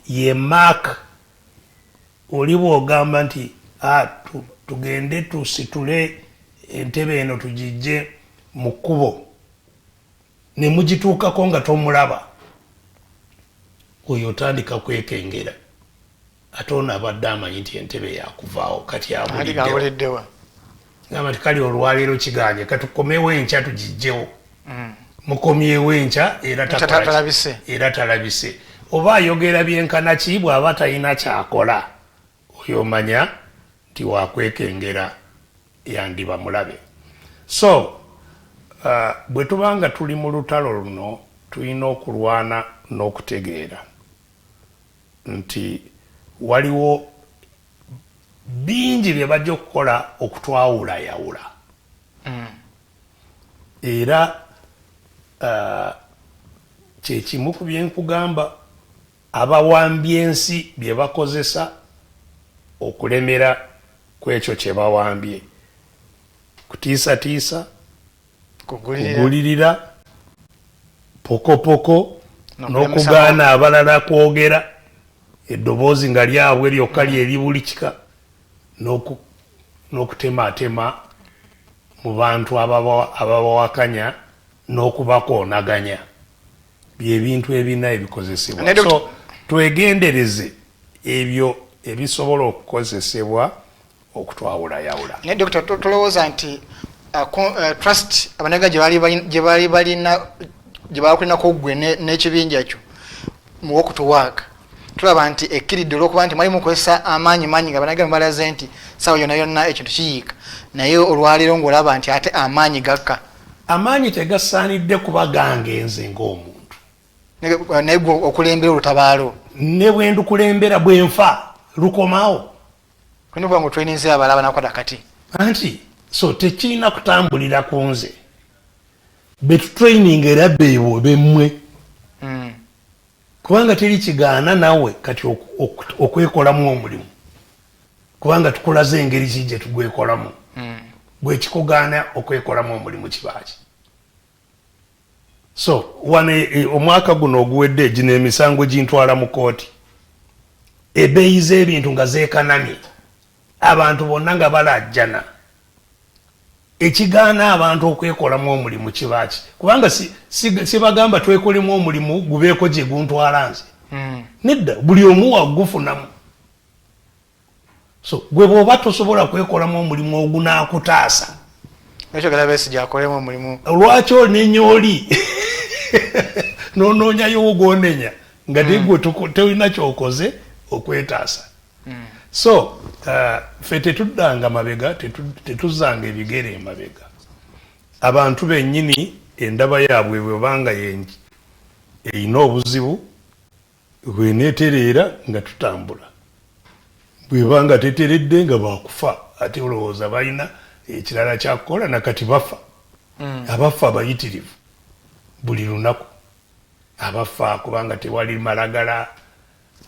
ye maaka oli bw'ogamba nti tugende tusitule entebe eno tugijje mu kkubo ne mugituukako nga tomulaba oyo otandika kwekengera ate ono abadde amanyi nti entebe yakuvaawo kati abuliddewo gamba nti kali olwaleero kiganye katukomewo enkya tugijjewo mukomyewo enkya era talabise oba ayogera byenkana ki bw'aba talina kyakola oyo omanya nti wakwekengera yandiba mulabe. So bwe tubanga tuli mu lutalo luno tulina okulwana n'okutegeera nti waliwo bingi bye bajja okukola okutwawulayawula era kyekimu ku byenkugamba abawambye ensi bye bakozesa okulemera ku ekyo kye bawambye kutiisatiisa kugulirira pokopoko n'okugaana abalala kwogera eddoboozi nga lyabwe lyokka lyeri buli kika n'okutemaatema mu bantu ababawakanya n'okubakoonaganya byebintu ebina ebikozesebwa so twegendereze ebyo ebisobola okukozesebwa okutwawulayawula. Naye Dr. tulowooza nti trust abanaga gye baali balina gye baakulinako ggwe n'ekibinja kyo mu wokutuwaaka tulaba nti ekkiridde olw'okuba nti mwali mukozesa amaanyi nga banaga balaze nti sawa yonna yonna ekintu kiyiika naye olwaleero ng'olaba nti ate amaanyi gakka. Amaanyi tegasaanidde kuba gangenze ng'omuntu naye gwe okulembera olutabaalo ne bwe ndukulembera bwe nfa lukomaawo kulina okuba ng'otweninze abalaba nakwata kati anti so tekirina kutambulira ku nze betutraining era beebo bemmwe kubanga teri kigaana nawe kati okwekolamu omulimu kubanga tukulaze engeri ki gye tugwekolamu bwe kikugaana okwekolamu omulimu kibaaki. So wane omwaka guno oguwedde gino emisango gintwala mu kooti ebbeeyi z'ebintu nga zeekanamye abantu bonna nga balajjana ekigaana abantu okwekolamu omulimu kibaaki kubanga sibagamba twekolemu omulimu gubeeko gye guntwala nze nedda buli omu wagufunamu. So gwe bw'oba tosobola kwekolamu omulimu ogunaakutaasa Kizza Besigye akolemu omulimu lwaki onenya oli nonoonyayo ogwonenya nga tegwe tolina kyokoze okwetaasa. So ffe tetuddanga mabega tetuzanga ebigere emabega abantu bennyini endaba yaabwe bwebanga eyina obuzibu bweneetereera nga tutambula bwebanga teteredde nga bakufa ate olowooza balina ekirala kyakukola nakati bafa abafa abayitirivu buli lunaku abafa kubanga tewali malagala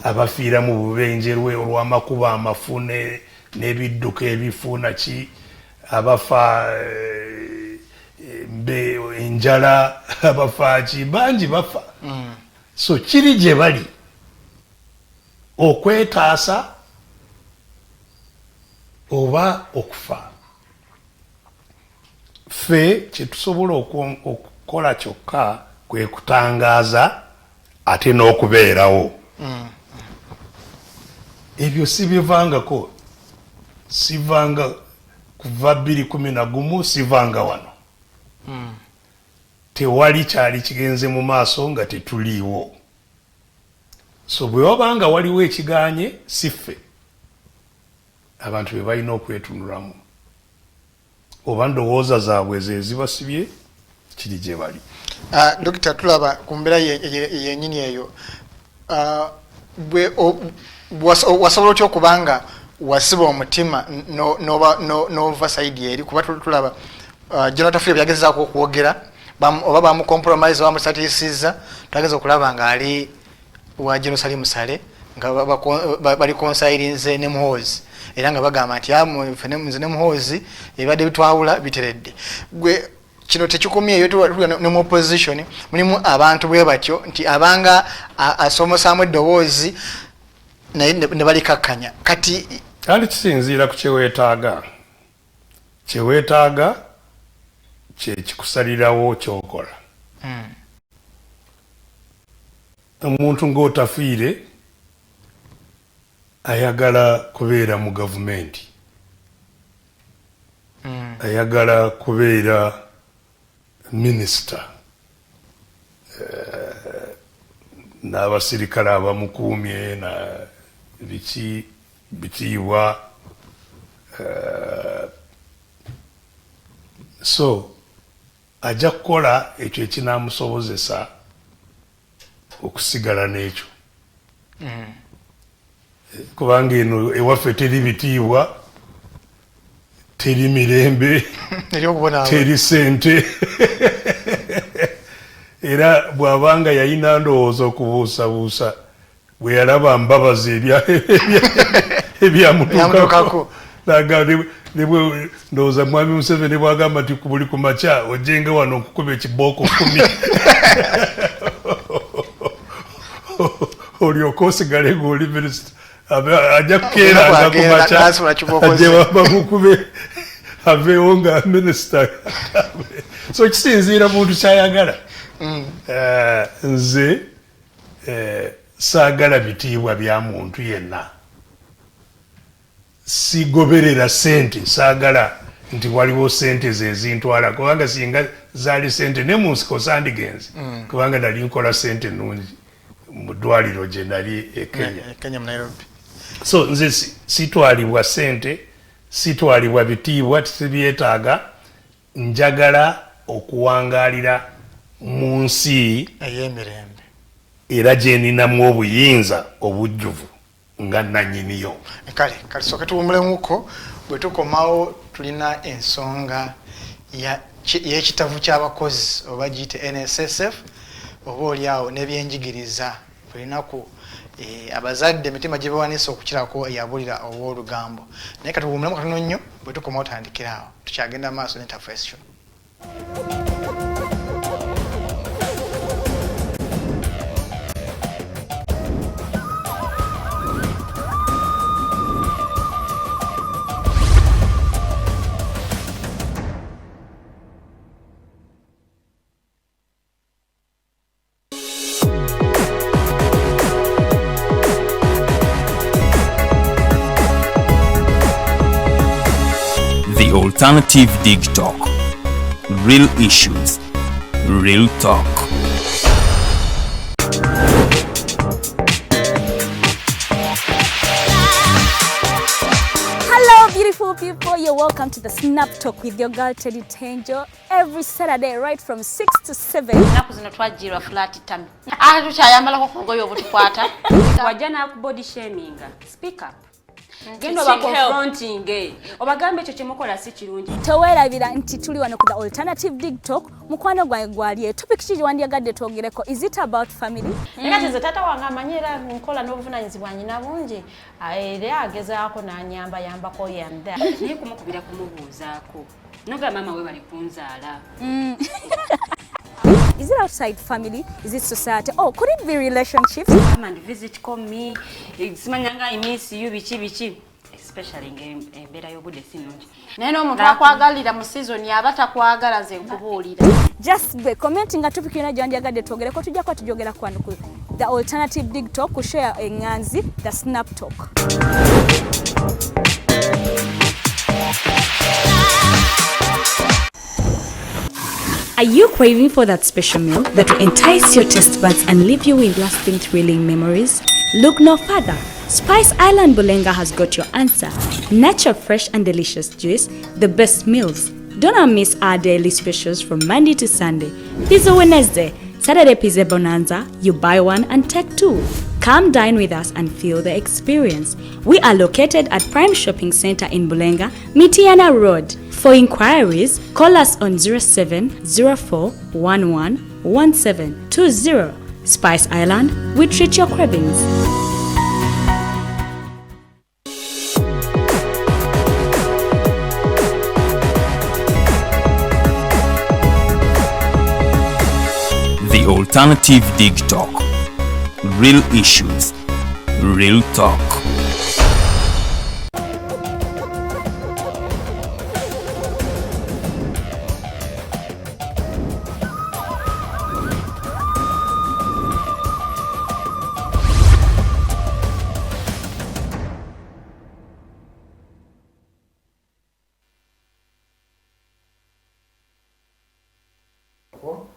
abafiira mu bubenjerwe olw'amakubo amafu n'ebidduka ebifu naki abafa enjala abafa ki bangi bafa. So kiri gye bali okwetaasa oba okufa. Ffe kyetusobola okukola kyokka kwe kutangaaza ate n'okubeerawo. Ebyo sibivangako sivanga kuva 2011 sivanga wano tewali kyali kigenze mu maaso nga tetuliiwo. So bwe wabanga waliwo ekiganye siffe abantu be balina okwetunulamu oba ndowooza zaabwe zezibasibye kiri gye bali. Dokita tulaba ku mbeera yennyini eyo wasobola otya okubanga wasiba omutima n'ova saidi eri kuba tulaba General Tafuya byagezaako okwogera oba bamucompromise bamusatiisiza twageza okulaba nga ali wa Jerusalem Musale nga bali konsairinze ne Muhoozi era nga bagamba nti nze ne Muhoozi ebibadde bitwawula biteredde. Gwe kino tekikomyeyo ne mu opposition mulimu abantu bwe batyo nti abanga asomosaamu eddoboozi naye ne balikakkanya kati ali kisinziira ku kyeweetaaga kyekikusalirawo kyokola. Omuntu ng'otafiire ayagala kubeera mu gavumenti ayagala kubeera minisita n'abasirikale abamukuumye na bitiibwa so ajja kukola ekyo ekinaamusobozesa okusigala n'ekyo kubanga eno ewaffe teri bitiibwa teri mirembe teri sente era bw'abanga yayina ndowooza okubuusabuusa bwe yalaba mbabazi ebyamutuukako nibwe ndowooza mwami Museveni bwagamba nti buli ku makya ojjenge wano okukuba ekibooko 10 olyoka osigale ng'oli minisita ajja kukeeranga ku makya ajje bamukube aveewo nga minisita. So kisinziira muntu kyayagala. Nze saagala bitiibwa bya muntu yenna. Sigoberera sente, saagala nti waliwo sente ze zintwala kubanga singa zaali sente ne mu nsiko sandigenze kubanga nali nkola sente nnungi mu ddwaliro gye nali e Kenya mu Nairobi. So nze sitwalibwa sente, sitwalibwa bitiibwa, tisibyetaaga. Njagala okuwangaalira mu nsi ey'emirembe era gye ninamu obuyinza obujjuvu nga nannyiniyo. Kale sooke tuwumulemuko bwe tukomawo tulina ensonga y'ekitavu ky'abakozi oba giyite NSSF oba oliawo n'ebyenjigiriza tulinaku abazadde emitima gye bawanise okukirako yabulira obw'olugambo. Naye kati tuwumulemu katono nnyo bwe tukomawo tandikiraawo tukyagenda maaso n'interface show. The Alternative Digitalk. Real issues, real talk. Hello, beautiful people. You're welcome to the Snap Talk with your girl Teddy Tenjo every Saturday, right from 6 to 7. Naku zino twajjirwa flat tummy. Tukyayambalako ku ngoye obutukwata. Wajja n'aku body shaming. Speak up. Gendo ba confronting obagambe ekyo kyemukola si kirungi. Towerabira nti tuli wano ku the Alternative Digitalk. Mukwano gwange gwali topic kiki wandiyagadde twogereko. Is it about family? Nga nze tata wange amanyira nkola n'obuvunanyizibwa nyina bungi era agezaako n'anyamba yanda. Naye kumukubira kumubuuzaako. Noga mama we bali kunzaala. Is it outside family? Is it society? Oh, could it be relationships? Come and visit, call me. Simanyanga I miss you bichi. Especially embeera y'obudde si nnungi. Naye n'omuntu akwagalira mu season yaba takwagala ze nkubuulira. Just be commenting a topic yona gyandiyagadde twogereko tujja kwa tujogera kwano ku the Alternative Digitalk ku share enganzi the Snap Talk. Are you craving for that special meal that will entice your taste buds and leave you with lasting thrilling memories? Look no further. Spice Island Bulenga has got your answer. Natural, fresh and delicious juice, the best meals. Don't miss our daily specials from Monday to Sunday. Pizza Wednesday, Saturday Pizza Bonanza, you buy one and take two. Come dine with us and feel the experience. We are located at Prime Shopping Center in Bulenga, Mitiana Road. For inquiries, call us on 0704111720. Spice Island, we treat your cravings. The Alternative Digitalk. Real issues, real talk.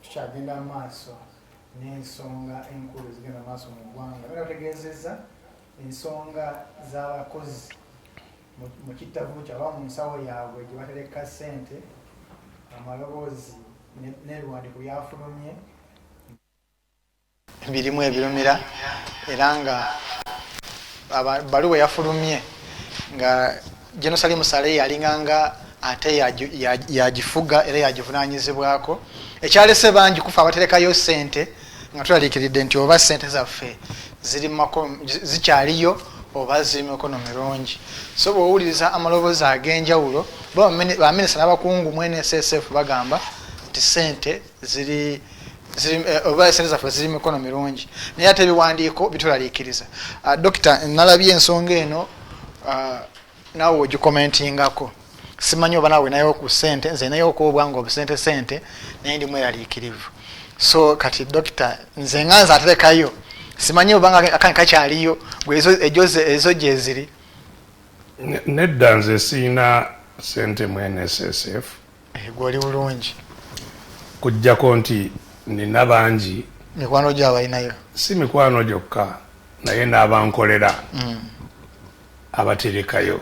Tukyagenda maaso n'ensonga enkulu ezigenda maaso mu ggwanga. Era bategeezezza ensonga z'abakozi mu kitavu kyaba mu nsawo yaabwe gye batereka ssente, amaloboozi n'ebiwandiiko byafulumye birimu ebirumira era nga baluwa yafulumye nga Jenosali Musale yalinganga ate yagifuga era yagivunaanyizibwako. Ekyalese bangi kufa abaterekayo ssente nga tulaliikiridde nti oba ssente zaffe zikyaliyo oba ziri mikono mirungi. So bw'owuliriza amaloboozi ag'enjawulo baminisita n'abakungu mu NSSF bagamba nti ssente ziri oba sente zaffe ziri mikono mirungi, naye ate ebiwandiiko bitulaliikiriza. Dokita, nalabye ensonga eno naawe ogikomentingako. Simanyi oba naawe nayo ku ssente, nze nayo okubwanga obusente sente naye ndi mweraliikirivu. So kati dokita, nze nga nze aterekayo simanyi oba nga akani kakyaliyo gwe ezo gye ziri. Nedda nze siina ssente mu NSSF. Gwoli bulungi. Kujjako nti nina bangi. Mikwano gy'abalinayo. Si mikwano gyokka naye n'abankolera abaterekayo,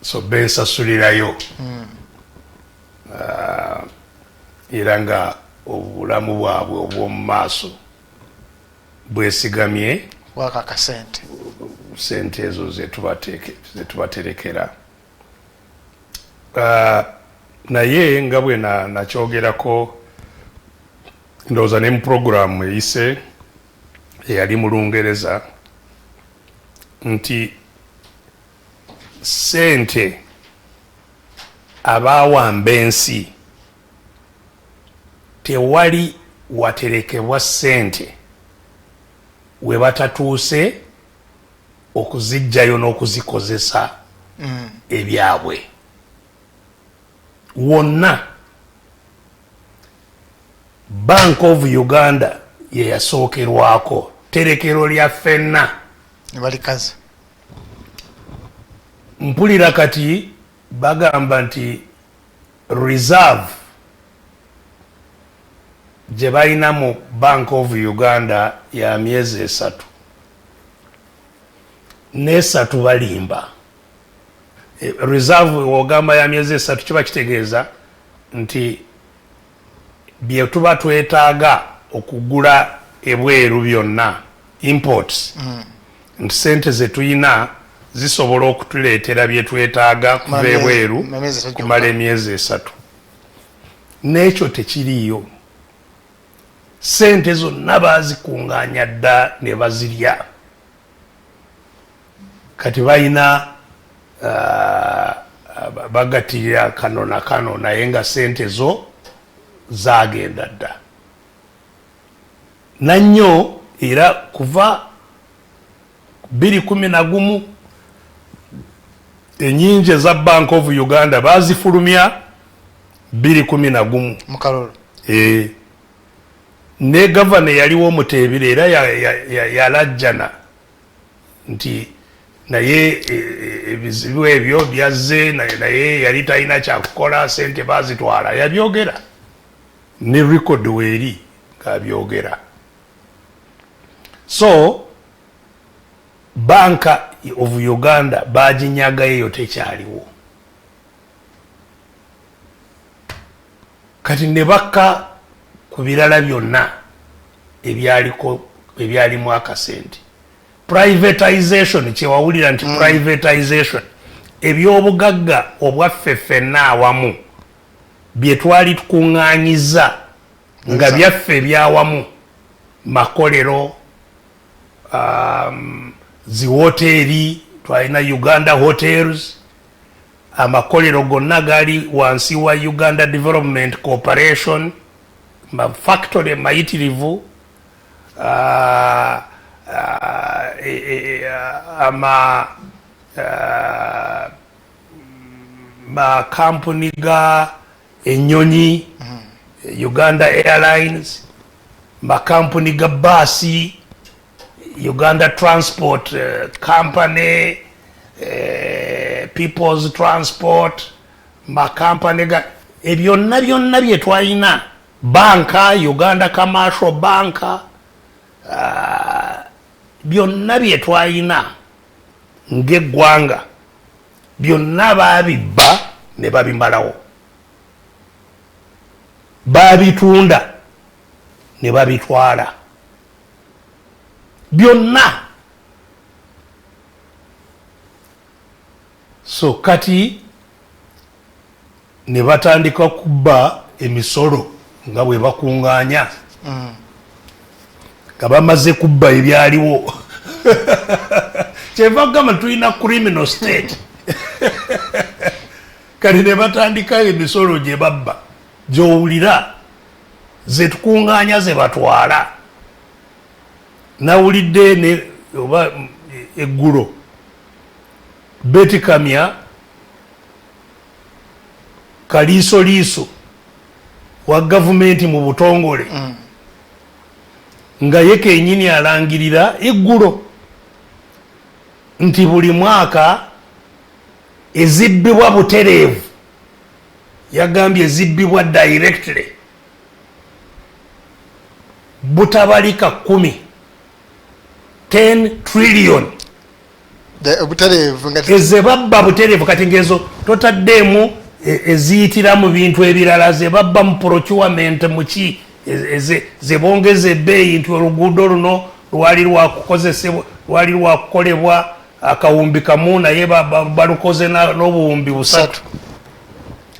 so bensasulirayo era nga obulamu bwabwe obw'omu maaso bwesigamye wakaka sente, sente ezo zetubaterekera. Naye nga bwe nakyogerako ndowooza ne mu puroguramu eyise eyali mu Lungereza nti sente abaawamba ensi tewali waterekebwa sente we batatuuse okuzijjayo n'okuzikozesa ebyabwe. Wonna Bank of Uganda ye yasookerwako, terekero lya ffenna balikaze. Mpulira kati bagamba nti reserve gye balina mu Bank of Uganda ya myezi 3 n'esatu balimba. Reserve wogamba ya myezi 3 kiba kitegeeza nti bye tuba twetaaga okugula ebweru byonna imports, nti sente ze tuyina zisobola okutuleetera bye twetaaga kuva ebweru kumala emyezi 3. N'ekyo tekiriiyo. Sente zonna baazikuŋŋaanya dda ne bazirya. Kati balina bagattirira kano na kano naye nga sente zo zaagenda dda. Nannyo era kuva 2011 enyingi eza Bank of Uganda baazifulumya 2011 mukalolo. Ne gavana yaliwo Muteebire era yalajjana nti naye ebizibu ebyo byazze naye yali talina kyakukola, sente baazitwala. Yabyogera ne record weeri ng'abyogera. So Bank of Uganda baginyagayo tekyaliwo. Kati ne bakka ku birala byonna ebyalimu akasente. Privatization, kyewawulira nti privatization, ebyobugagga obwaffe ffenna awamu bye twali tukuŋŋaanyiza nga byaffe ebyawamu, makolero, ziwoteeri, twalina Uganda Hotels, amakolero gonna gali wansi wa Uganda Development Corporation, factory mayitirivu, makampuni ga ennyonyi, Uganda Airlines, makampuni ga baasi, Uganda Transport Company, People's Transport, makampani ga ebyonna byonna bye twalina, banka, Uganda Commercial Bank, byonna bye twalina ng'eggwanga byonna baabibba ne babimalawo, baabitunda ne babitwala byonna. So kati ne batandika kubba emisolo nga bwe bakuŋŋaanya nga bamaze kubba ebyaliwo kyeva kugamba tulina criminal state kati ne batandikayo emisolo gye babba gy'owulira ze tukuŋŋaanya ze batwala. Nawulidde ne oba eggulo Betikamya kaliisoliiso wa gavumenti mu butongole nga ye kennyini alangirira eggulo nti buli mwaka ezibbibwa butereevu, yagambye ezibbibwa directly butabalika 10 trillion eze babba butereevu. Kati ngezo totaddeemu eziyitira mu bintu ebirala ze babba mu procurement muki zebongeza ebbeeyi nti oluguudo luno lwali lwakukolebwa akawumbi kamu naye balukoze n'obuwumbi 3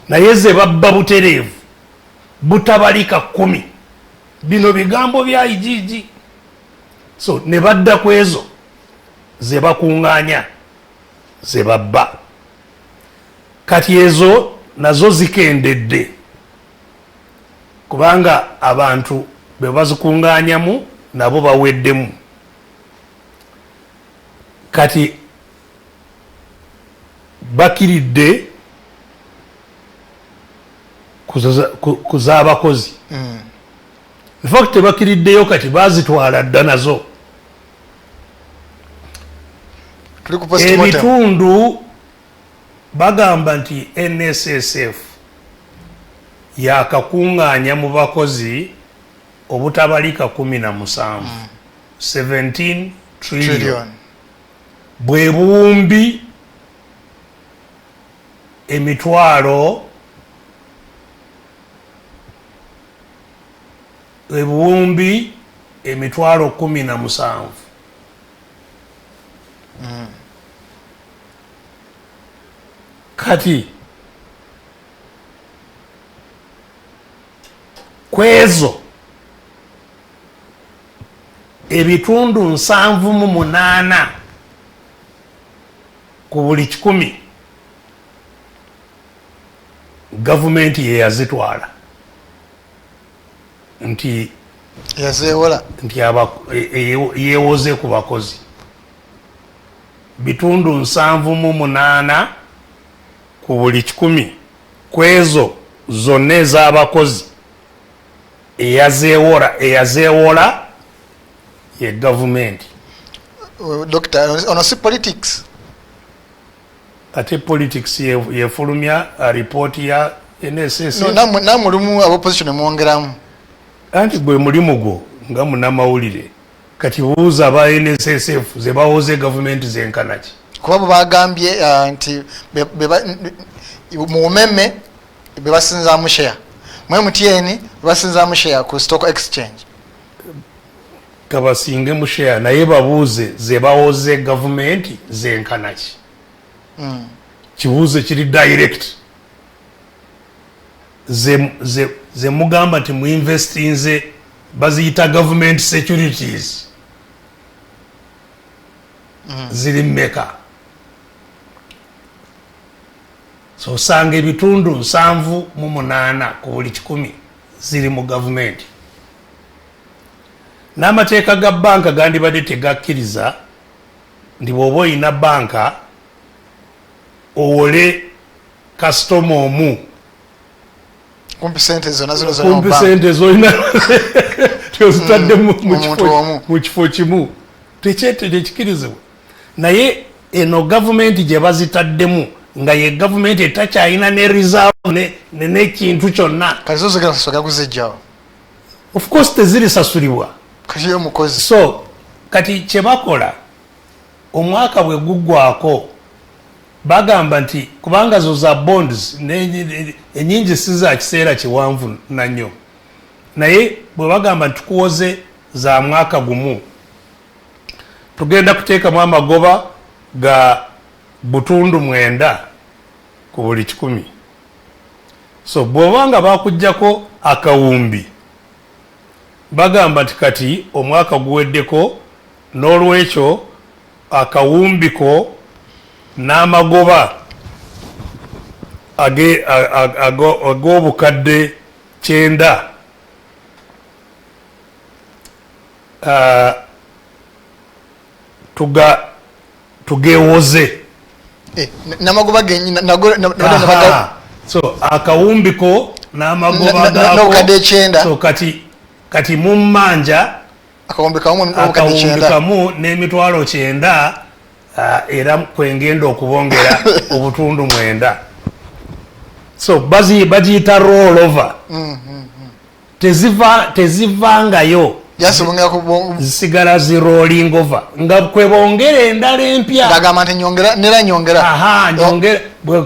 naye ze babba butereevu butabalika 10. Bino bigambo bya igigi. So ne badda ku ezo ze bakuŋŋaanya ze babba. Kati ezo nazo zikendedde kubanga abantu be bazikuŋŋaanyamu nabo baweddemu. Kati bakiridde ku z'abakozi. In fact tebakiriddeyo kati bazitwala dda nazo. Ebitundu bagamba nti NSSF yakakuŋŋaanya mu bakozi obutabalika 17 17 trillion bwe buwumbi emitwalo ebuwumbi emitwalo 17. Kati kwezo ebitundu 78 ku buli 100 gavumenti ye yazitwala nti yazeewola nti yeewoze ku bakozi. Bitundu 78 ku buli 100 kwezo zonna ez'abakozi eyazeewola ye gavumenti. Doctor, ono si politics. Ate politics yefulumya ripooti ya NSS. Namulimu ab'opposition mwongeramu. Anti gwe mulimu gwo nga munnamawulire kati buuza aba NSSF ze bawoze gavumenti zenkanaki. Kuba bo bagambye nti muumeme bebasinzaamu share. Mwe MTN bebasinzaamu share ku stock exchange. Kabasinge mu share naye babuuze ze bawoze gavumenti zenkanaki. Kibuuze kiri direct. Ze mugamba nti mu investinze baziyita government securities. Ziri mmeka. So osanga ebitundu 78 ku buli 100 ziri mu gavumenti. N'amateeka ga banka gandibadde tegakkiriza nti bw'oba olina banka owole kasitoma omu kumpi sente zolina tozitadde mu kifo kimu tekikirizibwa. Naye eno gavumenti gye bazitaddemu nga ye gavumenti etakyalina ne reserve n'ekintu kyonna. Of course tezirisasulibwa. So kati kye bakola omwaka bwe guggwako bagamba nti kubanga zo za bonds enyingi si za kiseera kiwanvu nannyo, naye bwe bagamba nti tukuwoze za mwaka gumu tugenda kuteekamu amagoba ga butundu 9 ku buli 100. So bw'obanga bakuggyako akawumbi bagamba nti kati omwaka guweddeko n'olwekyo akawumbiko n'amagoba ag'obukadde 9 tugewoze n'amagoba so akawumbiko n'amagoba so kati mummanja akawumbikamu n'emitwalo 9 era kwengenda okubongera obutundu 9 so bagiyita roll over tezivangayo zisigala zirolling over nga kwebongera endala empya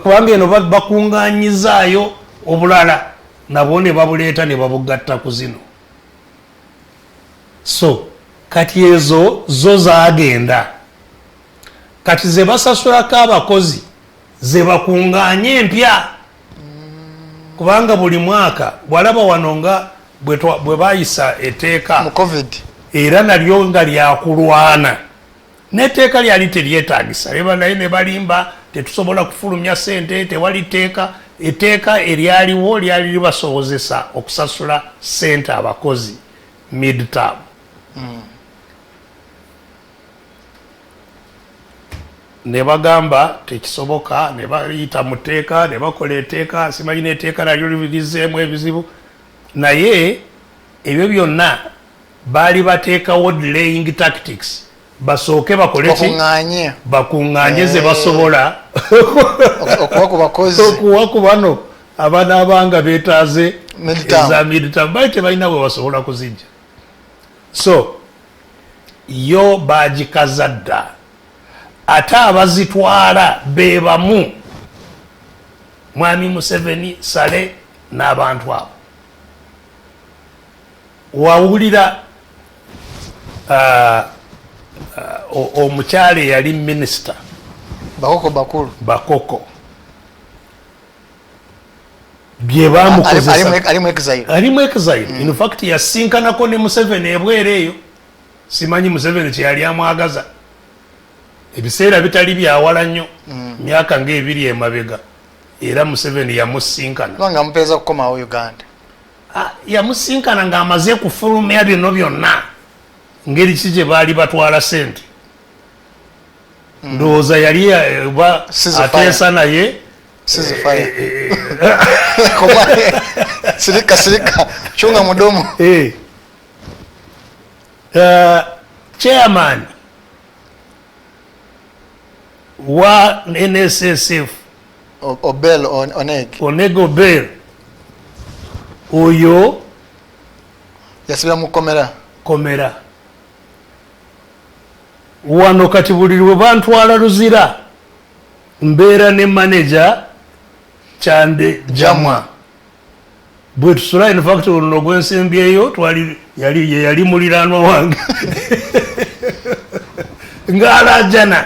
kubanga eno bakunganyizaayo obulala nabo ne babuleeta ne babugatta ku zino so kati ezo zo zagenda kati ze basasulako abakozi ze bakunganye empya kubanga buli mwaka bwalaba wano nga bwe bayisa etteeka era nalyo nga lyakulwana n'etteeka lyali teryetaagisa leba naye ne balimba tetusobola kufulumya ssente tewali etteeka eryaliwo lyali libasobozesa okusasula ssente abakozi mid-term ne bagamba tekisoboka ne bayita mu tteeka ne bakola etteeka simanyi n'etteeka nalyo libirizzeemu ebizibu naye ebyo byonna baali bateekawo delaying tactics basooke bakoleki bakuŋŋaanye ze basobola okuwa ku bano abanaabanga beetaaze eza midterm bali tebalina bwe basobola kuzijja so yo baagikaza dda ate abazitwala be bamu mwami Museveni Sale n'abantu abo wawulira omukyala eyali minisita bakoko bye bamukozesa alimu exile in fact yasinkanako ne Museveni ebwere eyo simanyi Museveni kyeyali amwagaza ebiseera bitali byawala nnyo myaka ng'ebiri emabega era Museveni yamusinkana mupeeza kukomawo Uganda yamusinkana ng'amaze kufulumya bino byonna ngeri ki gye baali batwala sente ndowooza yali ateesa naye sirika chunga mudomo chairman wa NSSF Obel Onego Obel oyo yasibira mu komera wano kati buli lwe bantwala Luzira mbeera ne manager Chande Jamwa bwe tusula in fact ono gwensembyeyo yali muliraanwa wange ng'alajana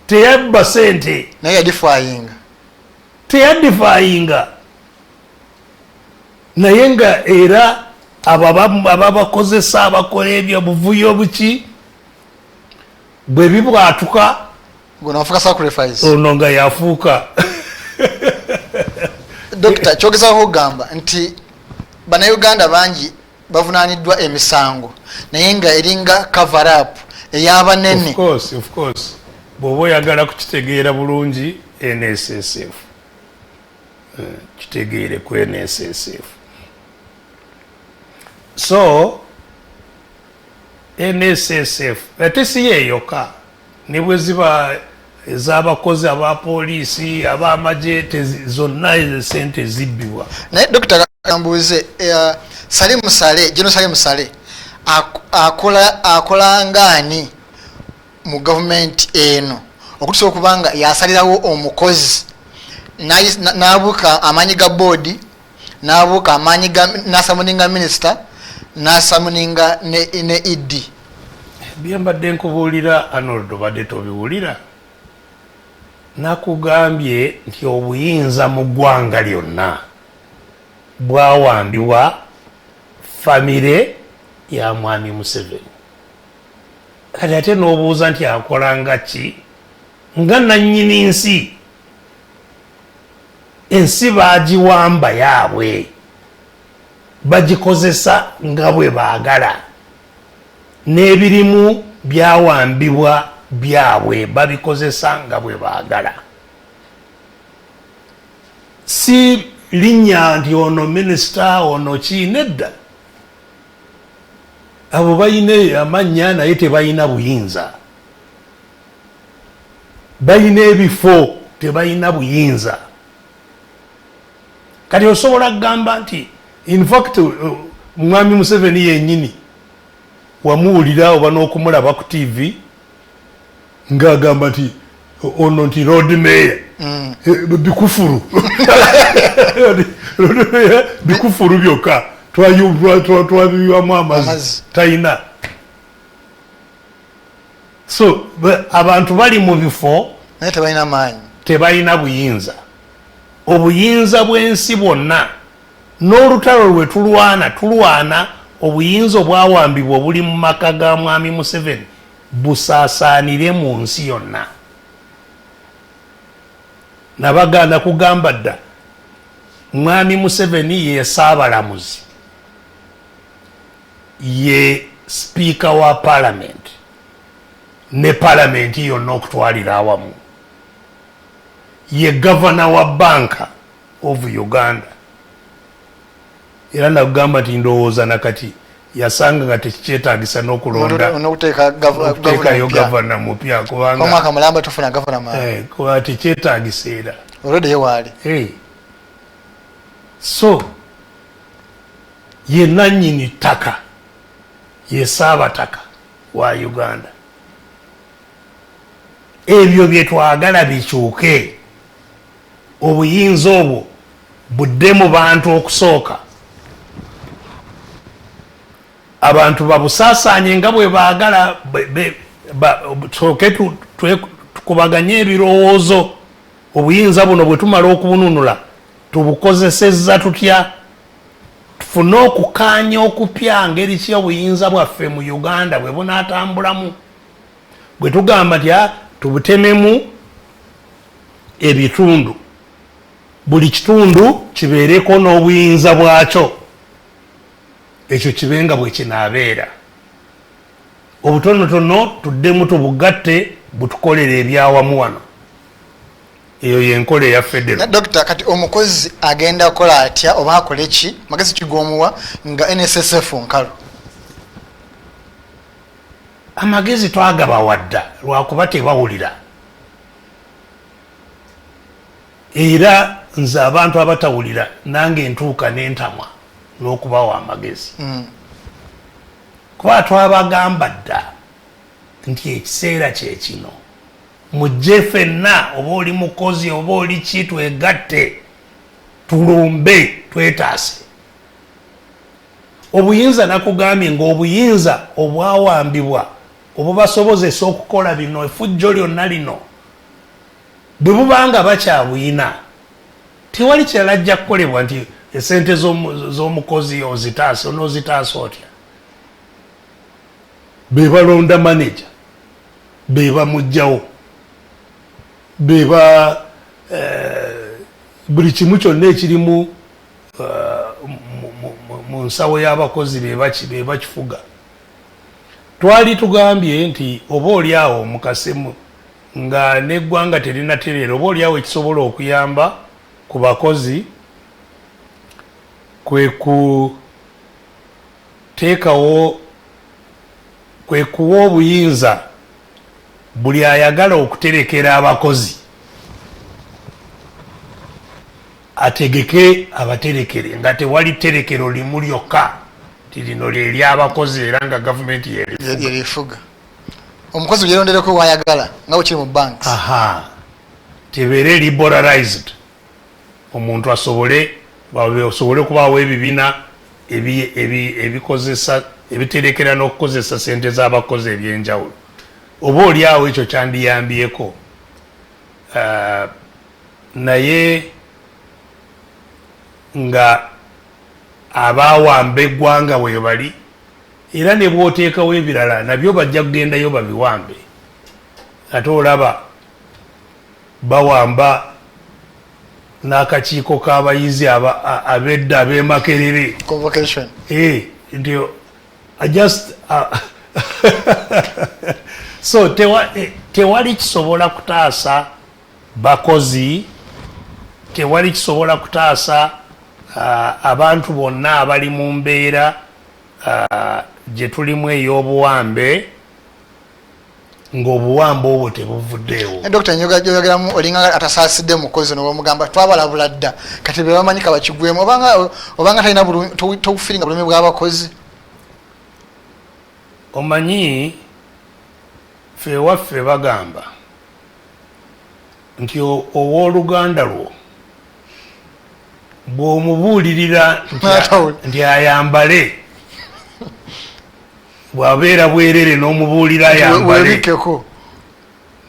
teyabba sente naye teyadifayinga naye nga era ababakozesa abakola ebyo buvuyo buki bwe bibwatuka ono nga yafuuka Dokita kyogezako kugamba nti bannayuganda bangi bavunaaniddwa emisango naye nga eringa cover up ey'abanene of course bw'oba oyagala kukitegeera bulungi NSSF kitegeere ku NSSF so NSSF ate si yeeyoka ne bwe ziba ez'abakozi abapoliisi ab'amagye zonna ezo sente zibbibwa naye Dokita kambuuze General Salim Sale akola ngaani mu gavumenti eno okutusa okubanga yasalirawo omukozi n'abuuka amaanyi ga boodi n'abuuka amaanyi n'asamuninga minisita n'asamuninga ne iddi byembadde nkubuulira Arnold obadde tobiwulira nakugambye nti obuyinza mu ggwanga lyonna bwawambibwa famire ya mwami Museveni kati ate n'obuuza nti akola nga ki nga nannyini nsi ensi baagiwamba yaabwe bagikozesa nga bwe baagala n'ebirimu byawambibwa byabwe babikozesa nga bwe baagala si linnya nti ono minisita ono ki nedda abo bayina amannya naye tebalina buyinza balina ebifo tebalina buyinza kati osobola kugamba nti in fact mwami Museveni yennyini wamuwulira oba n'okumulaba ku TV ng'agamba nti ono nti road mayor bikufuru bikufuru byokka twabiwamu amazzi talina so abantu bali mu bifo naye tebalina maanyi tebalina buyinza obuyinza bw'ensi bwonna n'olutalo lwe tulwana obuyinza obwawambibwa obuli mu maka ga mwami Museveni busaasaanire mu nsi yonna nabaganda kugamba dda mwami Museveni ye saabalamuzi ye speaker wa parliament ne parliament yonna okutwalira awamu ye governor wa banka of Uganda era nakugamba nti ndowooza nakati yasanga nga tekikyetaagisa n'okulondayo gavana mupya kubanga tekyetaagisa era so ye nannyini ttaka ye saabataka wa Uganda ebyo bye twagala bikyuke obuyinza obwo budde mu bantu okusooka abantu babusaasaanye nga bwe baagala tusoke tukubaganye ebirowoozo obuyinza buno bwe tumala okubununula tubukozesezza tutya tufune okukaanya okupya ngeri ki obuyinza bwaffe mu Uganda bwe bunaatambulamu bwe tugamba nti tubutememu ebitundu buli kitundu kibeereko n'obuyinza bwakyo ekyo kibenga bwe kinaabeera obutonotono tuddemu tubugatte butukolera ebyawamu wano eyo yenkola eya federo. Dr. kati omukozi agenda kola atya oba akole ki magezi kigomuwa nga NSSF nkalu amagezi twagaba wadda lwakuba tebawulira era nze abantu abatawulira nange ntuuka n'entamwa n'okubawa amagezi kuba twabagamba dda nti ekiseera kye kino mujje ffenna oba oli mukozi oba oli ki twegatte tulumbe twetaase obuyinza nakugambye ng'obuyinza obwawambibwa obubasobozesa okukola bino effujjo lyonna lino bwe bubanga bakyabuyina tewali kirala ajja kukolebwa nti esente z'omukozi ozitaase onoozitaase otya be balonda manager be bamugjawo be ba buli kimu kyonna ekirimu mu nsawo y'abakozi be bakifuga twali tugambye nti oba oli awo mukasemu nga n'eggwanga terinatereera oba oli awo ekisobola okuyamba ku bakozi kwe kuwa obuyinza buli ayagala okuterekera abakozi ategeke abaterekere nga tewali terekero limu lyokka ti lino lyeri abakozi era nga gavumenti yerifuga omukozi yerondereko wayagala nga bwekiri mu banks tebeere liberalized omuntu asobole okubaawo ebibiina ebikozesa ebiterekera n'okukozesa sente z'abakozi ebyenjawulo oba oli awo ekyo kyandiyambyeko naye nga abaawamba eggwanga we bali era ne bw'oteekawo ebirala nabyo bajja kugendayo babiwambe ate olaba bawamba n'akakiiko k'abayizi ab'edda ab'emakerere convocation ndio so tewali kisobola kutaasa bakozi tewali kisobola kutaasa abantu bonna abali mu mbeera gye tulimu ey'obuwambe ng'obuwambe obwo tebuvuddeewo. Dr. Nyoyogeramu olinga atasaasidde mukozi n'obamugamba twabalabula dda kati be bamanyi kabakigwemu obanga talina tokufiringa bulumi bw'abakozi. Omanyi ffe ewaffe bagamba nti owooluganda lwo bw'omubuulirira nti ayambale bw'abeera bwerere n'omubuulira ayambale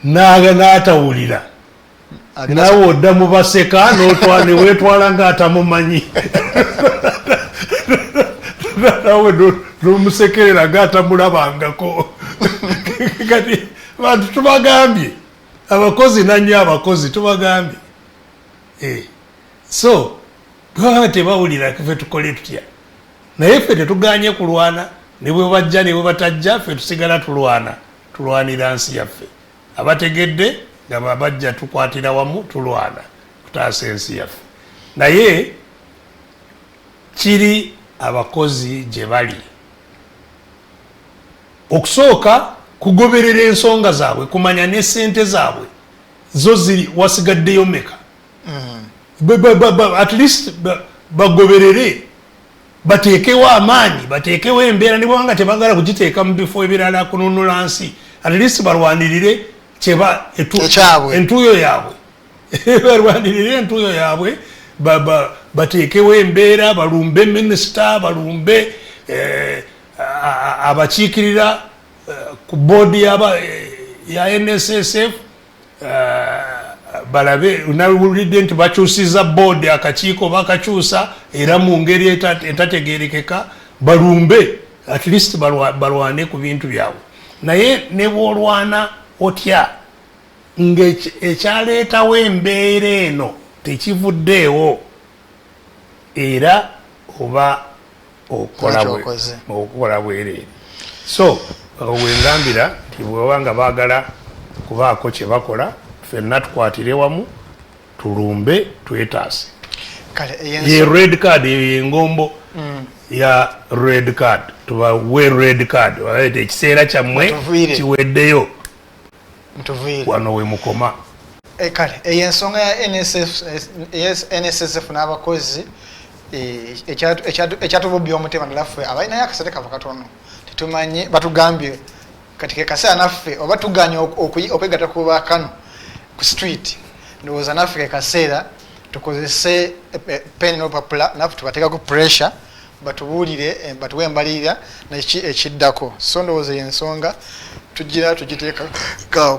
n'atawulira naawe odda mu baseka ne weetwala ng'atamumanyi naawe n'omusekerera ng'atamulabangako. Kati bantu tubagambye abakozi nannyo abakozi tubagambye so bwaba tebawulira ffe tukole tutya naye ffe tetuganye kulwana ne bwe bajja ne bwe batajja ffe tusigala tulwanira nsi yaffe abategedde nga babajja tukwatira wamu tulwana kutaasa ensi yaffe naye kiri abakozi gye bali okusooka kugoberera ensonga zaabwe kumanya ne ssente zaabwe zo ziri wasigaddeyo meka at least bagoberere bateekewo amaanyi bateekewo embeera ne bwanga tebagala kugiteeka mu bifo ebirala kununula nsi at least balwanirire entuuyo yaabwe balwanirire entuuyo yaabwe bateekewo embeera balumbe minisita balumbe abakiikirira ku boodi ya NSSF balabe unawulidde nti bakyusiza boodi akakiiko bakakyusa era mu ngeri etategeerekeka balumbe at least balwane ku bintu byabwe naye ne bwolwana otya ng'ekyaleetawo embeera eno tekivuddeewo era oba okukola bwereere so wengambira nti bwebanga baagala kubaako kye bakola ffenna tukwatire wamu tulumbe twetaase ye red card eyo yengombo ya red card tubawe red card ekiseera kyammwe kiweddeyo wano we mukoma kale eyo ensonga ya NSSF n'abakozi ekyatububya omutima nalaffe abalinayo akasente kava katono tetumanyi batugambye kati kekaseera naffe oba tuganya okwegatta ku bakano ku street ndowooza naffe kekaseera tukozese pen n'olupapula naffe tubateekako pressure batubuulire batuwe embalirira naki ekiddako so ndowooza yensonga tugiteeka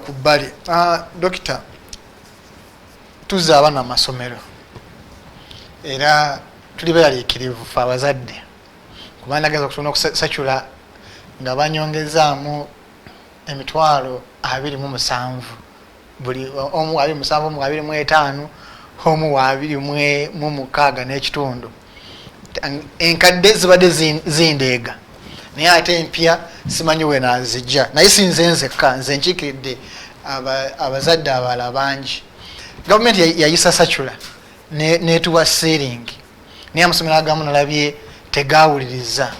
ku bbali. Dokita tuzza abaana mu masomero era tuli beeraliikirivu fe abazadde kuba nageza okutuna okusacula nga banyongezaamu emitwalo 27 buli omu 27 omu 25 omu 26 n'ekitundu enkadde zibadde zindeega naye ate empya simanyi we nazijja naye sinze nzekka nze nkiikiridde abazadde abalala bangi gavumenti yayisa sacula netuwa seeringi naye amasomero agamu nalabye tegawuliriza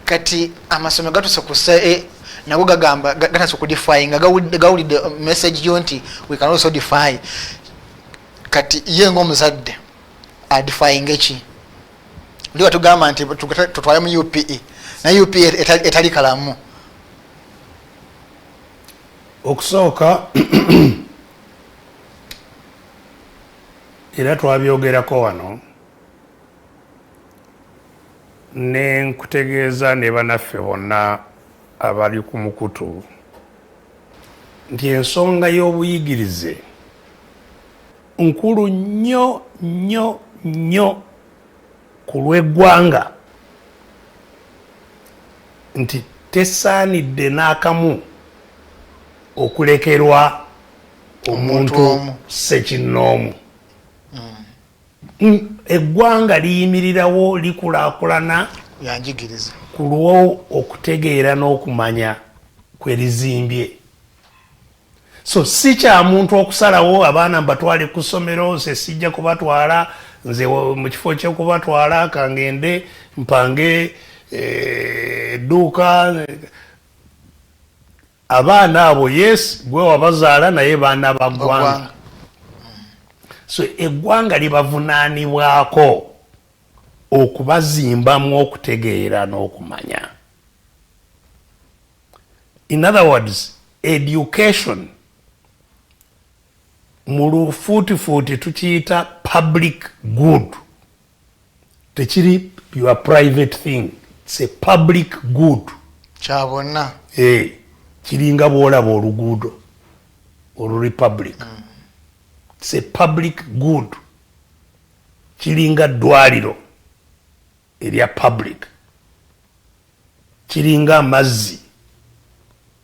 kati amasomero gatuse kusa nago gagamba gatase okudify nga gawulidde message yo nti we can also defy kati ye ng'omuzadde adifying eki ndiwa tugamba nti tutwale mu UPE na UPE etali kalamu okusooka era twabyogerako wano ne nkutegeeza ne banaffe bonna abali ku mukutu nti ensonga y'obuyigirize nkulu nnyo ku lw'eggwanga nti tesaanidde n'akamu okulekerwa omuntu sekinnoomu. Eggwanga liyimirirawo likulaakulana yanjigiriza ku lwo okutegeera n'okumanya kwe lizimbye. So si kya muntu okusalawo abaana mbatwale ku ssomero, nze sijja kubatwala, nze mu kifo ky'okubatwala kangende mpange edduuka. Abaana abo yes gwe wabazaala naye baana ba ggwanga. So eggwanga libavunaanibwako okubazimbamu okutegeera n'okumanya. In other words, education mu lufuutifuuti tukiyita public good. Tekiri your private thing. It's a public good. Kya bonna. Kiringa bw'olaba oluguudo oluli public. It's a public good. Kiringa ddwaliro erya public. Kiringa amazzi.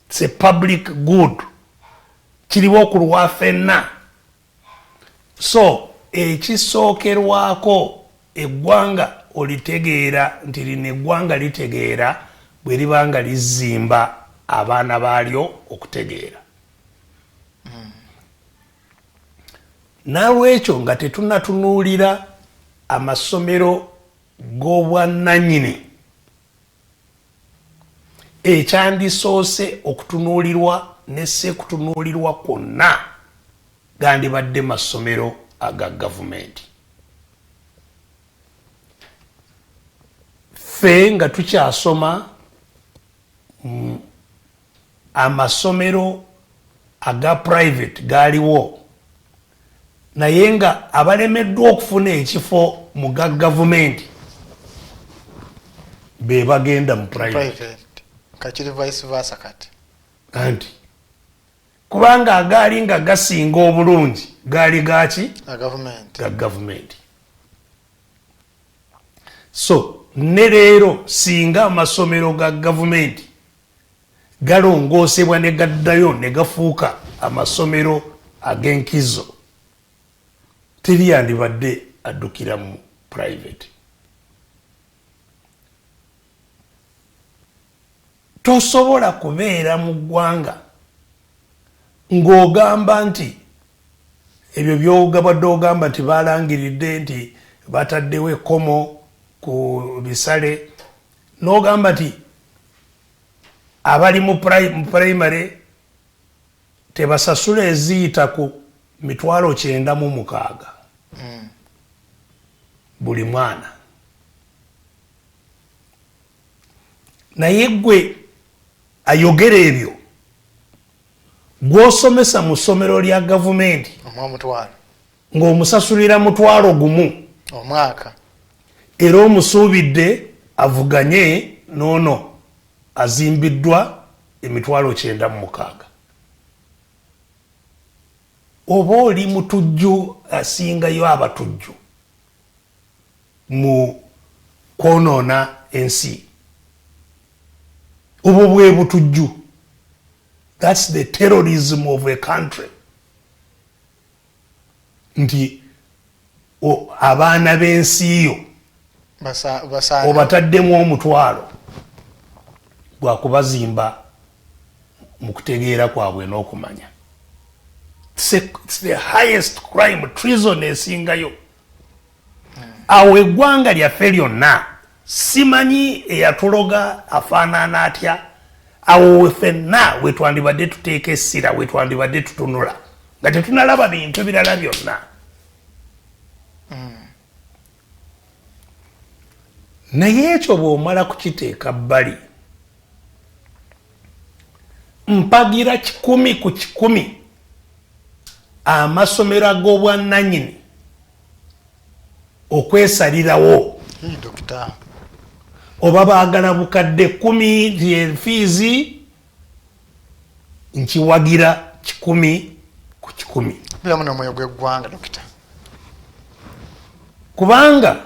It's a public good. Kiriwo ku lwa ffenna. So ekisookerwako eggwanga olitegeera nti lino eggwanga litegeera bwe libanga lizimba abaana baalyo okutegeera. Nalwekyo nga tetunnatunuulira amasomero g'obwannannyini, ekyandisoose okutunuulirwa nesse kutunuulirwa kwonna gandibadde masomero aga gavumenti. Ffe nga tukyasoma amasomero aga private gaaliwo, naye nga abalemeddwa okufuna ekifo mu ga gavumenti be bagenda mu private. Kachiri vice versa kati. Anti kubanga agaali nga gasinga obulungi gaali gaki? Ga gavumenti. So ne leero singa amasomero ga gavumenti galongoosebwa ne gaddayo ne gafuuka amasomero ag'enkizo, teri yandibadde addukira mu private. Tosobola kubeera mu ggwanga ng'ogamba nti ebyo by'ogabadde ogamba nti baalangiridde nti bataddewo ekkomo ku bisale, n'ogamba nti abali mu primary tebasasula eziyita ku 9,900 buli mwana. Naye gwe ayogera ebyo gw'osomesa mu ssomero lya gavumenti ng'omusasulira 1,000 omwaka, era omusuubidde avuganye noono azimbiddwa 9,900. Oba oli mutujju asingayo abatujju mu kwonoona ensi. Obwo bwe butujju. That's the terrorism of a country. Nti abaana b'ensi yo obataddemu 1,000 gwa kubazimba mu kutegeera kwabwe n'okumanya. It's the highest crime, treason esingayo. Awo eggwanga lyaffe lyonna simanyi eyatuloga afaanana atya. Awo ffenna wetwandibadde tuteeka essira, wetwandibadde tutunula nga tetunalaba bintu birala byonna. Naye ekyo bw'omala kukiteeka bbali, mpagira 100 ku 100 amasomero ag'obwannannyini okwesalirawo. Oba baagala bukadde 10 ly'enfiizi, nkiwagira 100 ku 100. Biramu n'omwoyo gw'eggwanga dokita. Kubanga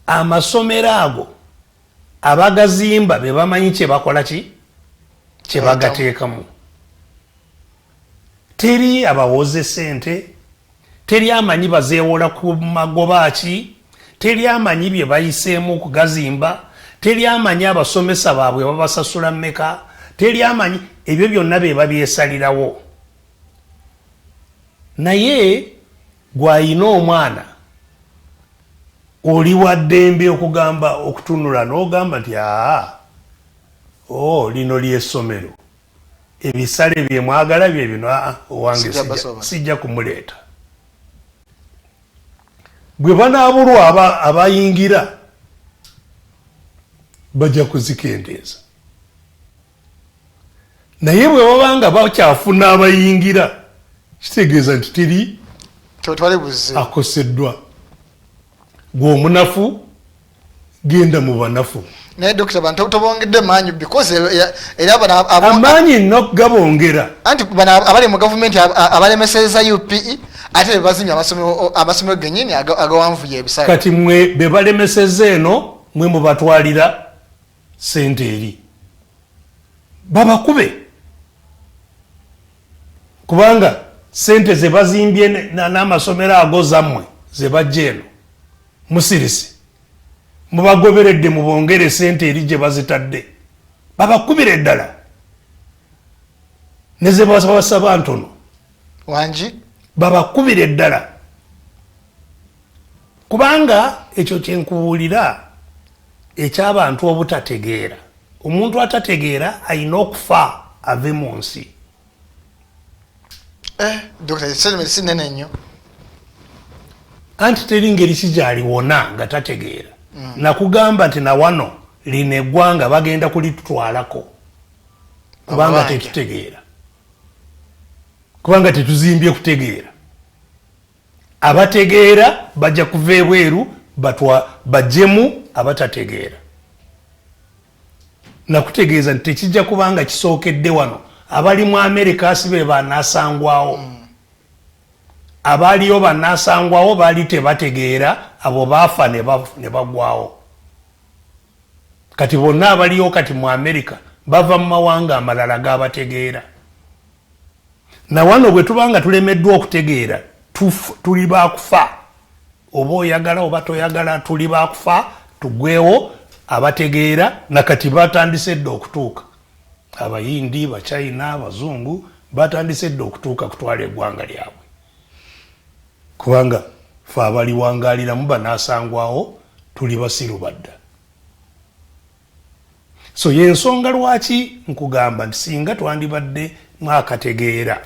amasomero ago abagazimba be bamanyi kye bakola kye bagateekamu. Teri abawoze ssente, teri amanyi bazeewola ku magoba ki, teri amanyi bye bayiseemu okugazimba, teri amanyi abasomesa baabwe babasasula mmeka, teri amanyi ebyo byonna be babyesalirawo. Naye gw'ayina omwana oli wa ddembe okugamba okutunula n'ogamba nti lino ly'essomero, ebisale bye mwagala bye bino owange sijja kumuleeta. Bwe banaabulwa abayingira bajja kuzikendeeza. Naye bwe babanga bakyafuna abayingira kitegeeza nti teri akoseddwa. Gwe omunafu genda mu banafu. Naye Dr. Bantu tobongedde maanyi because era amaanyi nokugabongera. Anti bana abali mu government abalemeseza UPE ate bazimya amasomero genyini agawanvuye ebisale. Kati mwe be balemeseza eno mwe mubatwalira sente eri. Babakube. Kubanga sente ze bazimbye n'amasomero ago zammwe ze bajja eno musirisi mubagoberedde mubongere sente eri gye bazitadde babakubire eddala ne ze basaba ntono wangi babakubire eddala kubanga ekyo kyenkubuulira eky'abantu obutategeera. Omuntu atategeera ayina okufa ave mu nsi. Dr. Selme sinene nnyo. Anti teri ngeri kijaliwona nga tategeera. Nakugamba nti na wano lino eggwanga bagenda kulitutwalako kubanga tetutegeera. Kubanga tetuzimbye kutegeera. Abategeera bajja kuva ebweru bajjemu abatategeera. Nakutegeeza nti tekijja kubanga kisookedde wano. Abali mu America asibe banasangwawo. Abaliyo banasangwawo bali tebategeera abo baafa ne bagwawo. Kati bonna abaliyo kati mu America bava mu mawanga amalala g'abategeera. Na wano bwe tubanga tulemeddwa okutegeera tuli baakufa. Oba oyagala oba toyagala tuli baakufa tugwewo abategeera nakati batandise dde okutuuka. Abayindi, Bachina, Abazungu batandise dde okutuuka kutwala eggwanga lyabwe. Kubanga fe abaliwangaaliramu banasangwawo tuli basiru badda. So yensonga lwaki nkugamba nti singa twandibadde mwakategeera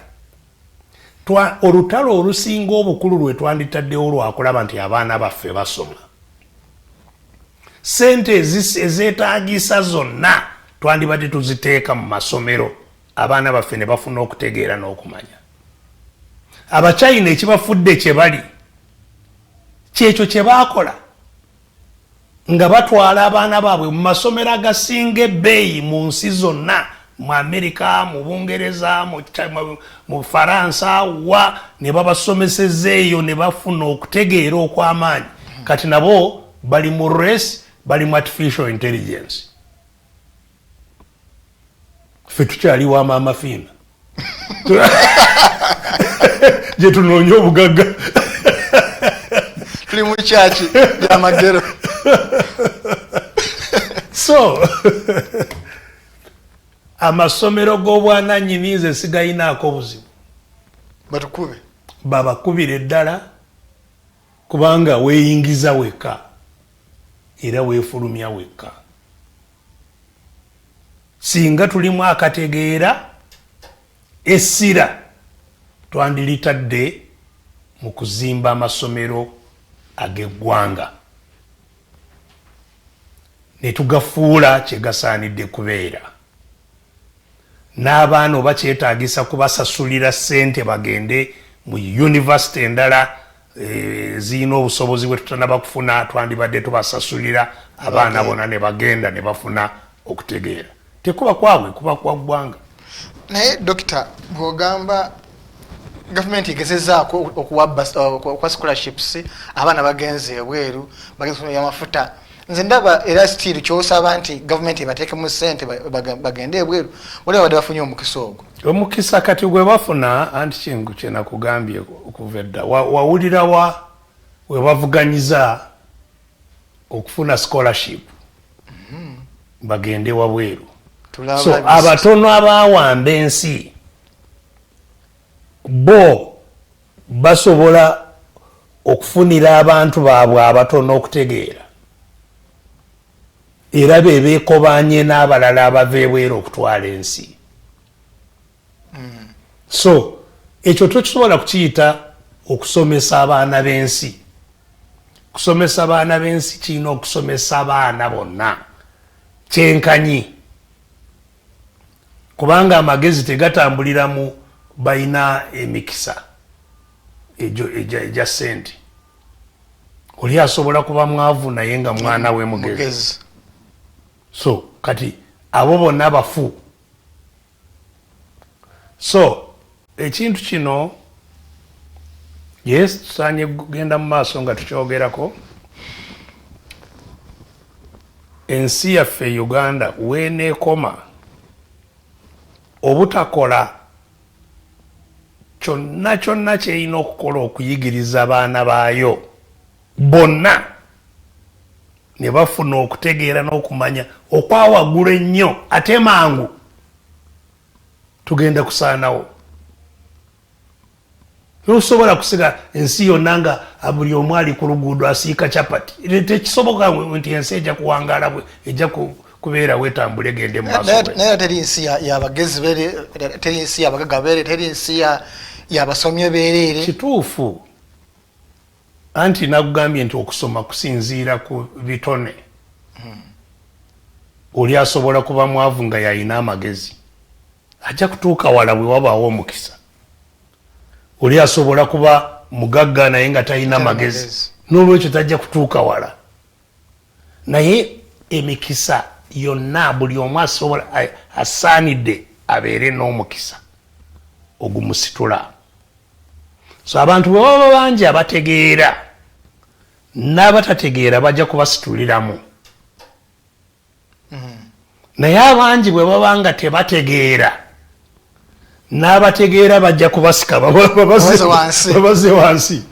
olutalo olusinga obukulu lwe twanditaddewo lwakulaba nti abaana baffe basoma. Sente ezeetaagisa zonna twandibadde tuziteeka mu masomero abaana baffe ne bafuna okutegeera n'okumanya. Abachina ekibafudde kye bali kyekyo kye baakola nga batwala abaana baabwe mu masomero agasinga ebbeeyi mu nsi zonna, mu Amerika, mu Bungereza, mu Faransa wa ne babasomeseza eyo ne bafuna okutegeera okw'amaanyi. Kati nabo bali mu race, bali mu artificial intelligence. Ffe tukyaliwo amafiina gye tunoonya obugagga tuli mu kyaki gy'amagero. So amasomero g'obwanannyini nze sigayinaako buzibu. Batukube babakubira eddala kubanga weeyingiza wekka era weefulumya wekka. Singa tulimu akategeera essira twandilitadde mu kuzimba amasomero ag'eggwanga ne tugafuula kye gasaanidde kubeera. N'abaana oba kyetaagisa kubasasulira ssente bagende mu yunivasite endala zirina obusobozi bwe tutanaba kufuna twandibadde tubasasulira abaana bona ne bagenda ne bafuna okutegeera. Tekuba kwabwe kuba kwa ggwanga. Naye Dokita bw'ogamba gavumenti egezezaako okuwa scholarships abaana bagenze ebweru bagenze y'amafuta nze ndaba era still kyosaba nti gavumenti ebateekemu ssente bagende ebweru waliwo badde bafunye omukisa ogwo. Omukisa kati gwe bafuna anti kingu kye nakugambye okuva edda wawulira we bavuganyiza okufuna scholarship bagende wabweru. So abatono abawamba ensi bo basobola okufunira abantu baabwe abatono okutegeera era bebeekobanye n'abalala abava ebweru okutwala ensi. So ekyo tokisobola kukiyita okusomesa abaana b'ensi. Kusomesa abaana b'ensi kirina okusomesa abaana bonna kyenkanyi, kubanga amagezi tegatambulira mu balina emikisa egya ssente. Oli asobola kuba mwavu naye nga mwana we mugezi. So kati abo bonna bafu. So ekintu kino yes tusaanye kugenda mu maaso nga tukyogerako. Ensi yaffe Uganda weeneekoma obutakola kyonna kyonna kyerina okukola okuyigiriza abaana baayo bonna ne bafuna okutegeera n'okumanya okwawaggulu ennyo ate mangu tugenda kusaanawo. Tosobola kusiga ensi yonna nga buli omu ali ku luguudo asiika capati. Tekisoboka nti ensi ejja kuwangaala ejja kubeera wetambula egende mu maaso. Naye teri nsi y'abagezi beere, teri nsi y'abagagga beere, teri nsi y'abasomye beerere. Kituufu. Anti nakugambye nti okusoma kusinziira ku bitone. Oli asobola kuba mwavu nga yalina amagezi ajja kutuuka wala bwe wabaawo omukisa. Oli asobola kuba mugagga naye nga talina magezi n'olwekyo tajja kutuuka wala. Naye emikisa yonna buli omu asobola asaanidde abeere n'omukisa ogumusitula. So abantu bwe baba bangi abategeera n'abatategeera bajja kubasituliramu. Naye abangi bwe baba nga tebategeera n'abategeera bajja kubasika babaze wansi.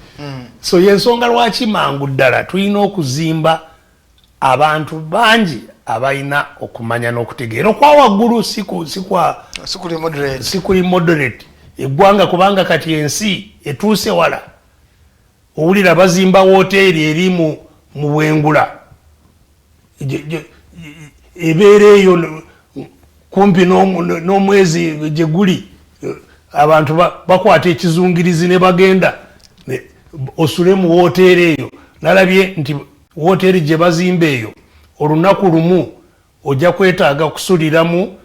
So yensonga lwaki mangu ddala tulina okuzimba abantu bangi abalina okumanya n'okutegeera okwawaggulu sikuli moderate eggwanga, kubanga kati ensi etuuse wala. Owulira bazimba woteeri eri mu Bwengula ebeera eyo kumpi n'omwezi gye guli. Abantu bakwata ekizungirizi ne bagenda osule mu woteeri eyo. Nalabye nti woteeri gye bazimba eyo olunaku lumu ojja kwetaaga kusuliramu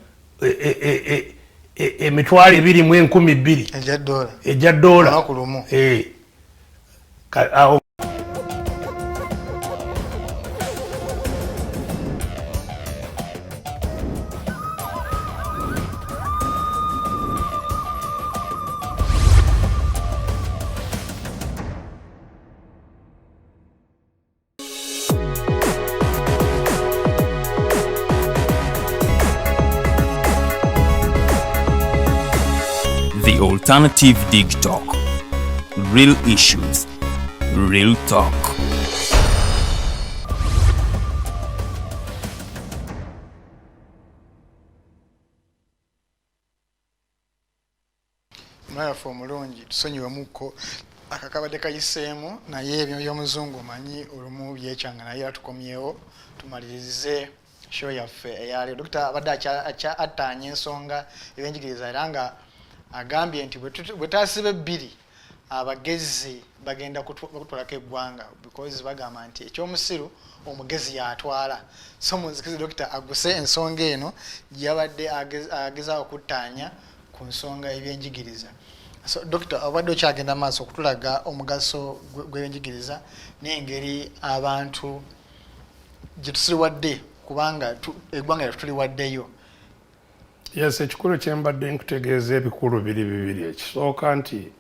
emitwalo 2,200 ejja ddoola. The Alternative Digitalk. Real issues, real talk. Mwayafu omulungi tusonyiwemuko akakabadde kayiseemu naye ebyo by'omuzungu manyi olumu byekyanga naye atukomyewo tumalirize show yaffe eyali Dr. abadde attaanya ensonga ebyenjigiriza era nga agambye nti bwe taasiba ebbiri abagezi bagenda kutwalako eggwanga because bagamba nti ekyomusiru omugezi yatwala. So munzikizi Dr. aguse ensonga eno gyabadde agezaako okuttaanya ku nsonga ebyenjigiriza. So Dr. abadde okyagenda maaso okutulaga omugaso gw'ebyenjigiriza n'engeri abantu gye tusiwadde kubanga eggwanga lyaffe tuliwaddeyo. Yes, ekikulu kyembadde nkutegeeza ebikulu bibiri. Ekisooka nti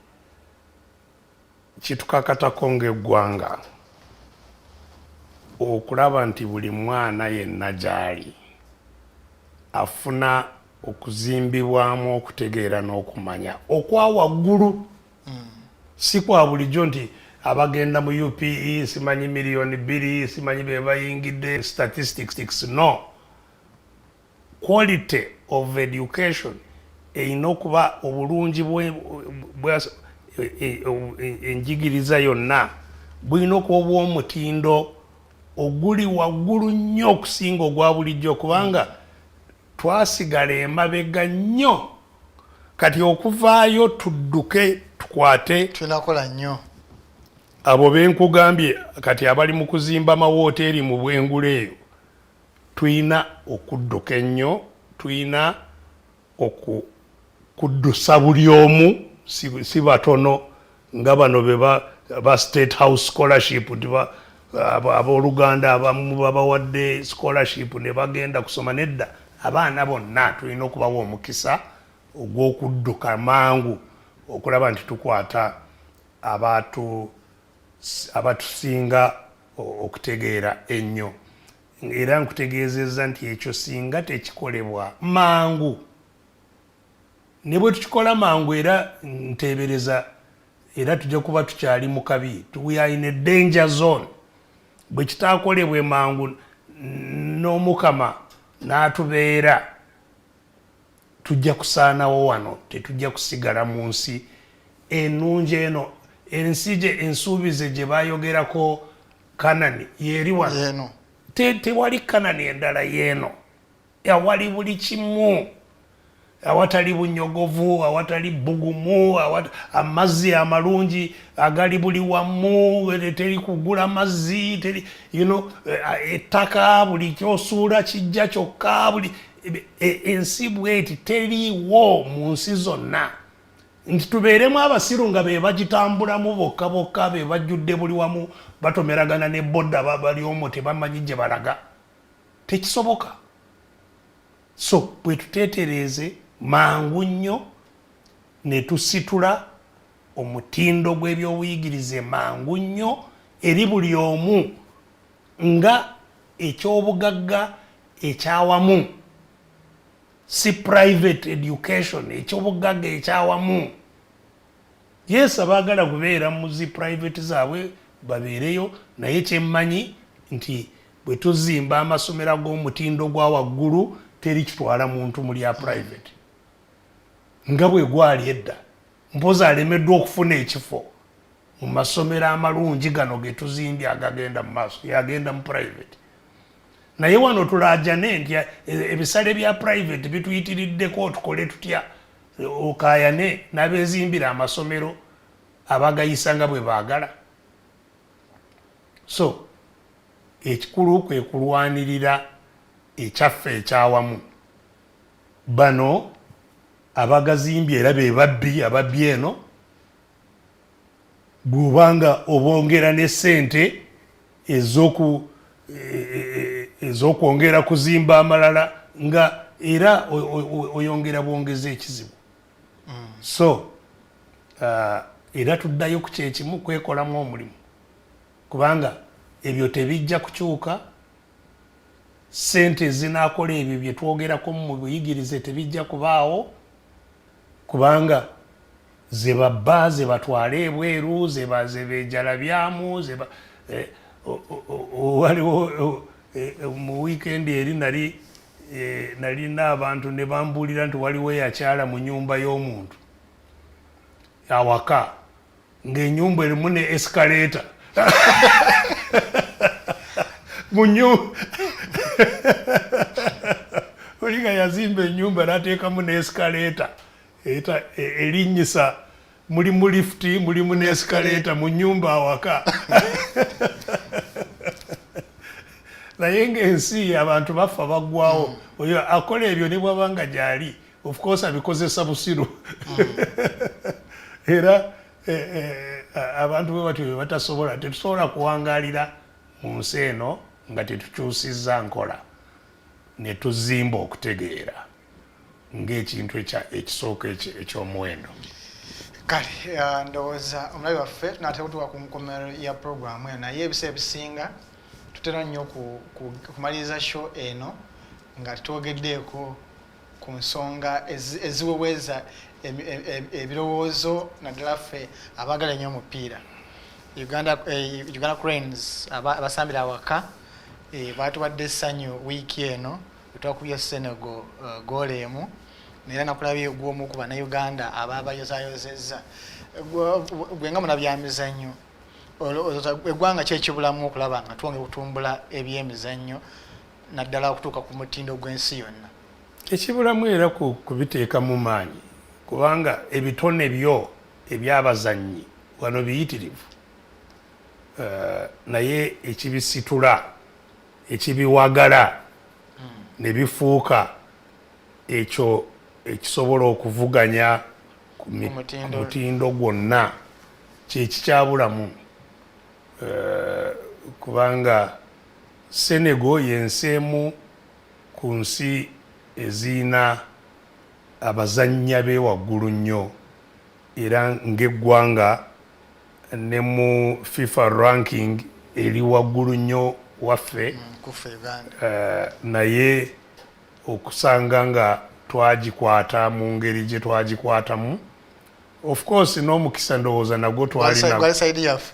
kitukakatako ng'eggwanga okulaba nti buli mwana yenna gy'ali afuna okuzimbibwamu okutegeera n'okumanya okwa waggulu si kwa bulijjo nti abagenda mu UPE simanyi miliyoni 2 simanyi be bayingidde statistics no quality of education erina okuba obulungi enjigiriza yonna bulina okuba obw'omutindo oguli waggulu nnyo okusinga ogwa bulijjo kubanga twasigala emabega nnyo kati okuvaayo tudduke tukwate tunakola nnyo abo benkugambye kati abali mu kuzimba amawoteeri mu bwengula eyo tuyina okudduka ennyo tuyina okuddusa buli omu si batono nga bano ba state house scholarship abooluganda abamu babawadde scholarship ne bagenda kusoma nedda abaana bonna tulina okubawa omukisa ogw'okudduka mangu okulaba nti tukwata abatusinga okutegeera ennyo era nkutegeezezza nti ekyo singa tekikolebwa mangu ne bwe tukikola mangu era nteebereza era tujja kuba tukyali mu kabi we are in a danger zone bwe kitaakolebwe mangu n'omukama n'atubeera tujja kusaanawo wano tetujja kusigala mu nsi ennungi eno ensi ensuubize gye baayogerako Kanani yeri wano tewali Kanani endala yeeno awali buli kimu awatali bunyogovu awatali bugumu amazzi amalungi agali buli wamu teri kugula mazzi ettaka buli kyosuula kijja kyokka buli ensi bweti teriwo mu nsi zonna nti tubeeremu abasiru nga be bagitambulamu bokka bokka be bajjudde buli wamu batomeragana ne bodda bali omwo tebamanyi gye balaga tekisoboka so bwe tuteetereeze mangu nnyo ne tusitula omutindo gw'ebyobuyigirize mangu nnyo eri buli omu nga ekyobugagga ekyawamu si private education ekyobugagga ekyawamu yes abaagala kubeera mu zi private zaabwe babeereyo naye kyemmanyi nti bwe tuzimba amasomero g'omutindo gwa waggulu teri kitwala muntu muli ya private nga bwe gwali edda mpozi alemeddwa okufuna ekifo mu masomero amalungi gano ge tuzimbye agagenda mu maaso yagenda mu private naye wano tulaajane nti ebisale bya private bituyitiriddeko tukole tutya okayane n'abeezimbira amasomero abagayisa nga bwe baagala so ekikulu kwe kulwanirira ekyaffe ekyawamu bano abagazimbye era be ababbi eno bw'obanga obongera ne ssente ez'okwongera kuzimba amalala nga era oyongera bwongeza ekizibu so era tuddayo ku kyekimu kwekolamu omulimu kubanga ebyo tebijja kukyuka ssente ezinaakola ebyo bye twogerako mu buyigirize tebijja kubaawo kubanga ze babba ze batwala ebweru ze beejalabyamu waliwo mu wiikendi eri nalina abantu ne bambuulira nti waliwo eyakyala mu nnyumba y'omuntu awaka ng'ennyumba erimu ne escalator olinga yazimba ennyumba n'ateekamu ne escalator erinnyisa mulimu lifuti mulimu ne escalator mu nnyumba awaka naye ng'ensi abantu bafa baggwawo oyo akola ebyo ne bw'abanga gy'ali of course abikozesa busiru era abantu bwe batyo bye batasobola tetusobola kuwangaalira mu nsi eno nga tetukyusizza nkola ne tuzimba okutegeera ng'ekintu ekisooka eky'omuwendo kale ndowooza omulabi waffe tunaatera kutuuka ku nkomerero ya puroguramu eyo naye ebiseera ebisinga tutera nnyo kumaliriza show eno nga twogeddeeko ku nsonga eziweweeza ebirowoozo naddala ffe abaagala ennyo omupiira. Uganda Cranes abasambira awaka baatuwadde essanyu wiiki eno twakubye Senegal goal emu naye nakulabye gw'omu ku bannayuganda abaabayozayozezza gwe nga munabyamizannyo eggwanga kyekibulamu okulaba nga twonge kutumbula ebyemizannyo naddala okutuuka ku mutindo gw'ensi yonna. Ekibulamu era kubiteeka mu maanyi kubanga ebitone byo ebyabazannyi wano biyitirivu naye ekibisitula ekibiwagala ne bifuuka ekyo ekisobola okuvuganya ku mutindo gwonna kyekikyabulamu kubanga Senegal y'ensi emu ku nsi ezina abazannya be waggulu nnyo era ng'eggwanga ne mu FIFA ranking eri waggulu nnyo waffe naye okusanga nga twagikwata mu ngeri gye twagikwatamu of course n'omukisa ndowooza nagwo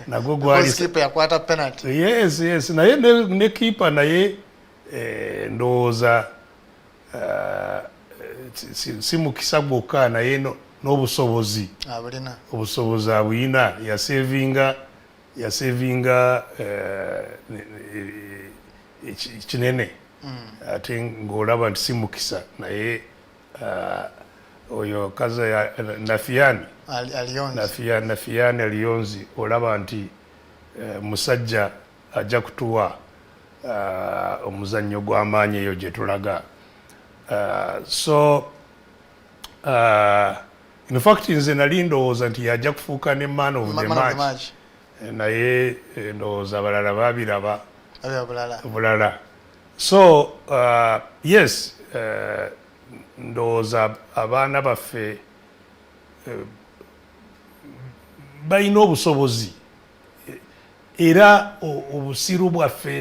nagwo yes naye ne kiipa naye ndowooza si mukisa gwokka naye n'obusobozi obusobozi abuyina yasevinga kinene ate ng'olaba nti si mukisa naye oyo kaza Nafiani Alionzi olaba nti musajja ajja kutuwa omuzannyo gw'amaanyi eyo gye tulaga. So in fact nze nali ndowooza nti yajja kufuuka ne man of the match naye ndowooza abalala babiraba bulala. So yes ndowooza abaana baffe balina obusobozi era obusiru bwaffe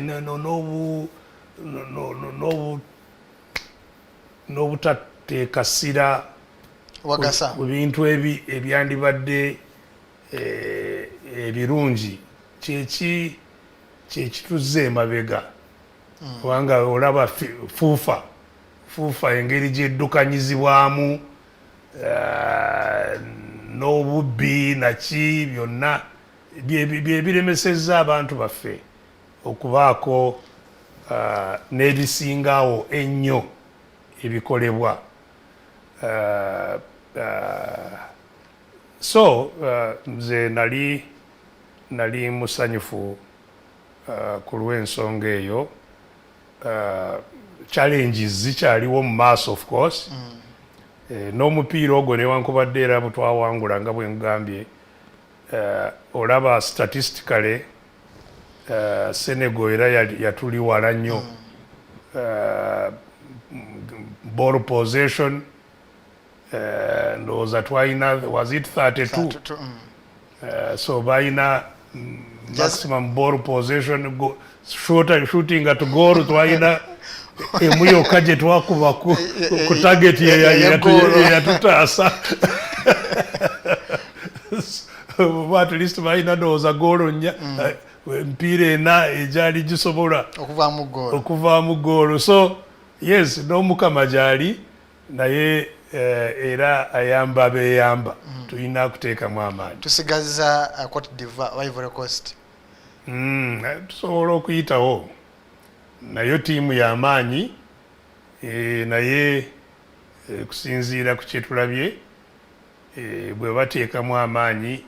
n'obutateeka ssira ku bintu ebyandibadde ebirungi kyekituzza emabega kubanga olaba fuufa engeri gyeddukanyizibwamu n'obubbi naki byonna byebiremesezza abantu baffe okubaako n'ebisingaawo ennyo ebikolebwa. So nze nali musanyufu ku lw'ensonga eyo. Challenges zikyaliwo mu maaso of course n'omupiira ogwo newankubadde era bwetwawangula nga bwe ngambye olaba statistically Senegal era yatuli wala nnyo ball possession ndowooza twalina was it 32 so balina maximum ball possession shooting at goal twalina emu yokka gye twakuba ku target eyatutaasa at least balina ndowooza goolo nnya empiira ena egyali gisobola okuvaamu goolo. So yes n'omukama gyali naye era ayamba beeyamba tulina kuteekamu amaanyi. Tusigazza Cote d'Ivoire Ivory Coast tusobola okuyitawo nayo tiimu y'amaanyi naye kusinziira ku kyetulabye bwe bateekamu amaanyi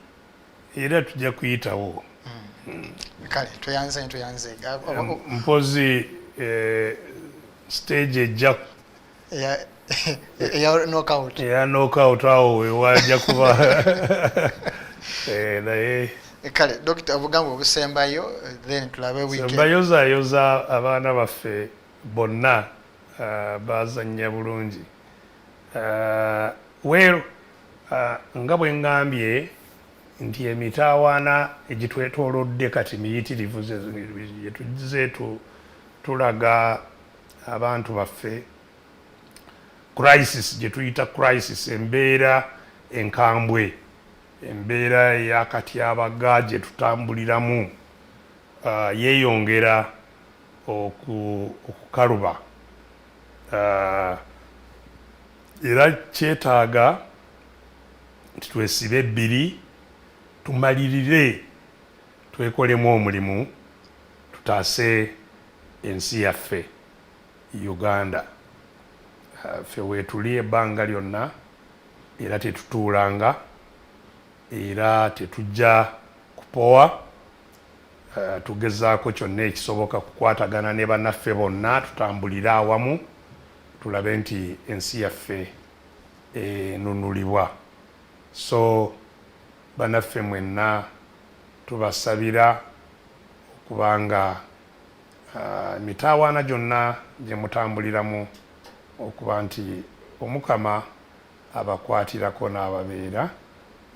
era tujja kuyitawo. Kale tuyanze mpozi stage ejja eya knockout awo wewajja kuba naye kale Dr. obugambo obusembayo then tulabe weekend sembayozayoza abaana baffe bonna bazannya bulungi well nga bwe ngambye nti emitaawaana egitwetoolodde kati miyitirivu gye tulaga abantu baffe crisis gye tuyita crisis, embeera enkambwe, embeera ey'akatyabaga gye tutambuliramu yeeyongera okukaluba era kyetaaga nti twesibe ebbiri tumalirire twekolemu omulimu tutaase ensi yaffe Uganda. Ffe weetuli ebbanga lyonna era tetutuulanga era tetujja kupowa. Tugezaako kyonna ekisoboka kukwatagana ne bannaffe bonna tutambulire awamu tulabe nti ensi yaffe enunulibwa. So bannaffe mwenna tubasabira okubanga emitaawaana gyonna gye mutambuliramu okuba nti Omukama abakwatirako n'ababeera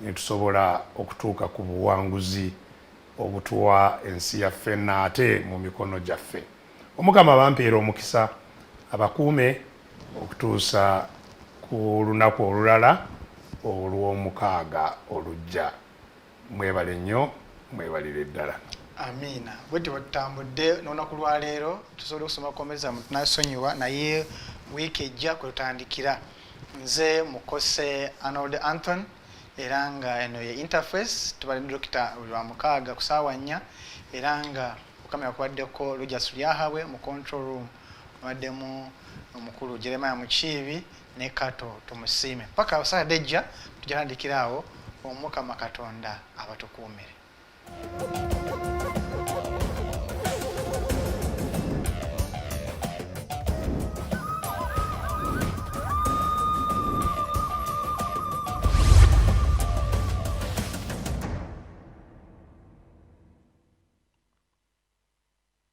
ne tusobola okutuuka ku buwanguzi obutuwa ensi yaffe n'ate mu mikono gyaffe. Omukama bampeera omukisa abakuume okutuusa ku lunaku olulala olw'omukaaga olujja. Mwebale nnyo, mwebalire ddala. Amiina. Bwetyo bwetutambudde n'olunaku lwa leero tusobole okusoma komeza tunasonyiwa naye wiiki ejja kwe tutandikira. Nze mukose Arnold Anton era nga eno ye interface tubali Dr. Lwamukaaga ku ssaawa 4 era nga okamera kubaddeko Lujas Lyahabwe mu control room baddemu omukulu Jeremiah Mukiibi ne Kato tumusiime paka Saturday ejja tujja tandikiraawo Omukama Katonda abatukuumire.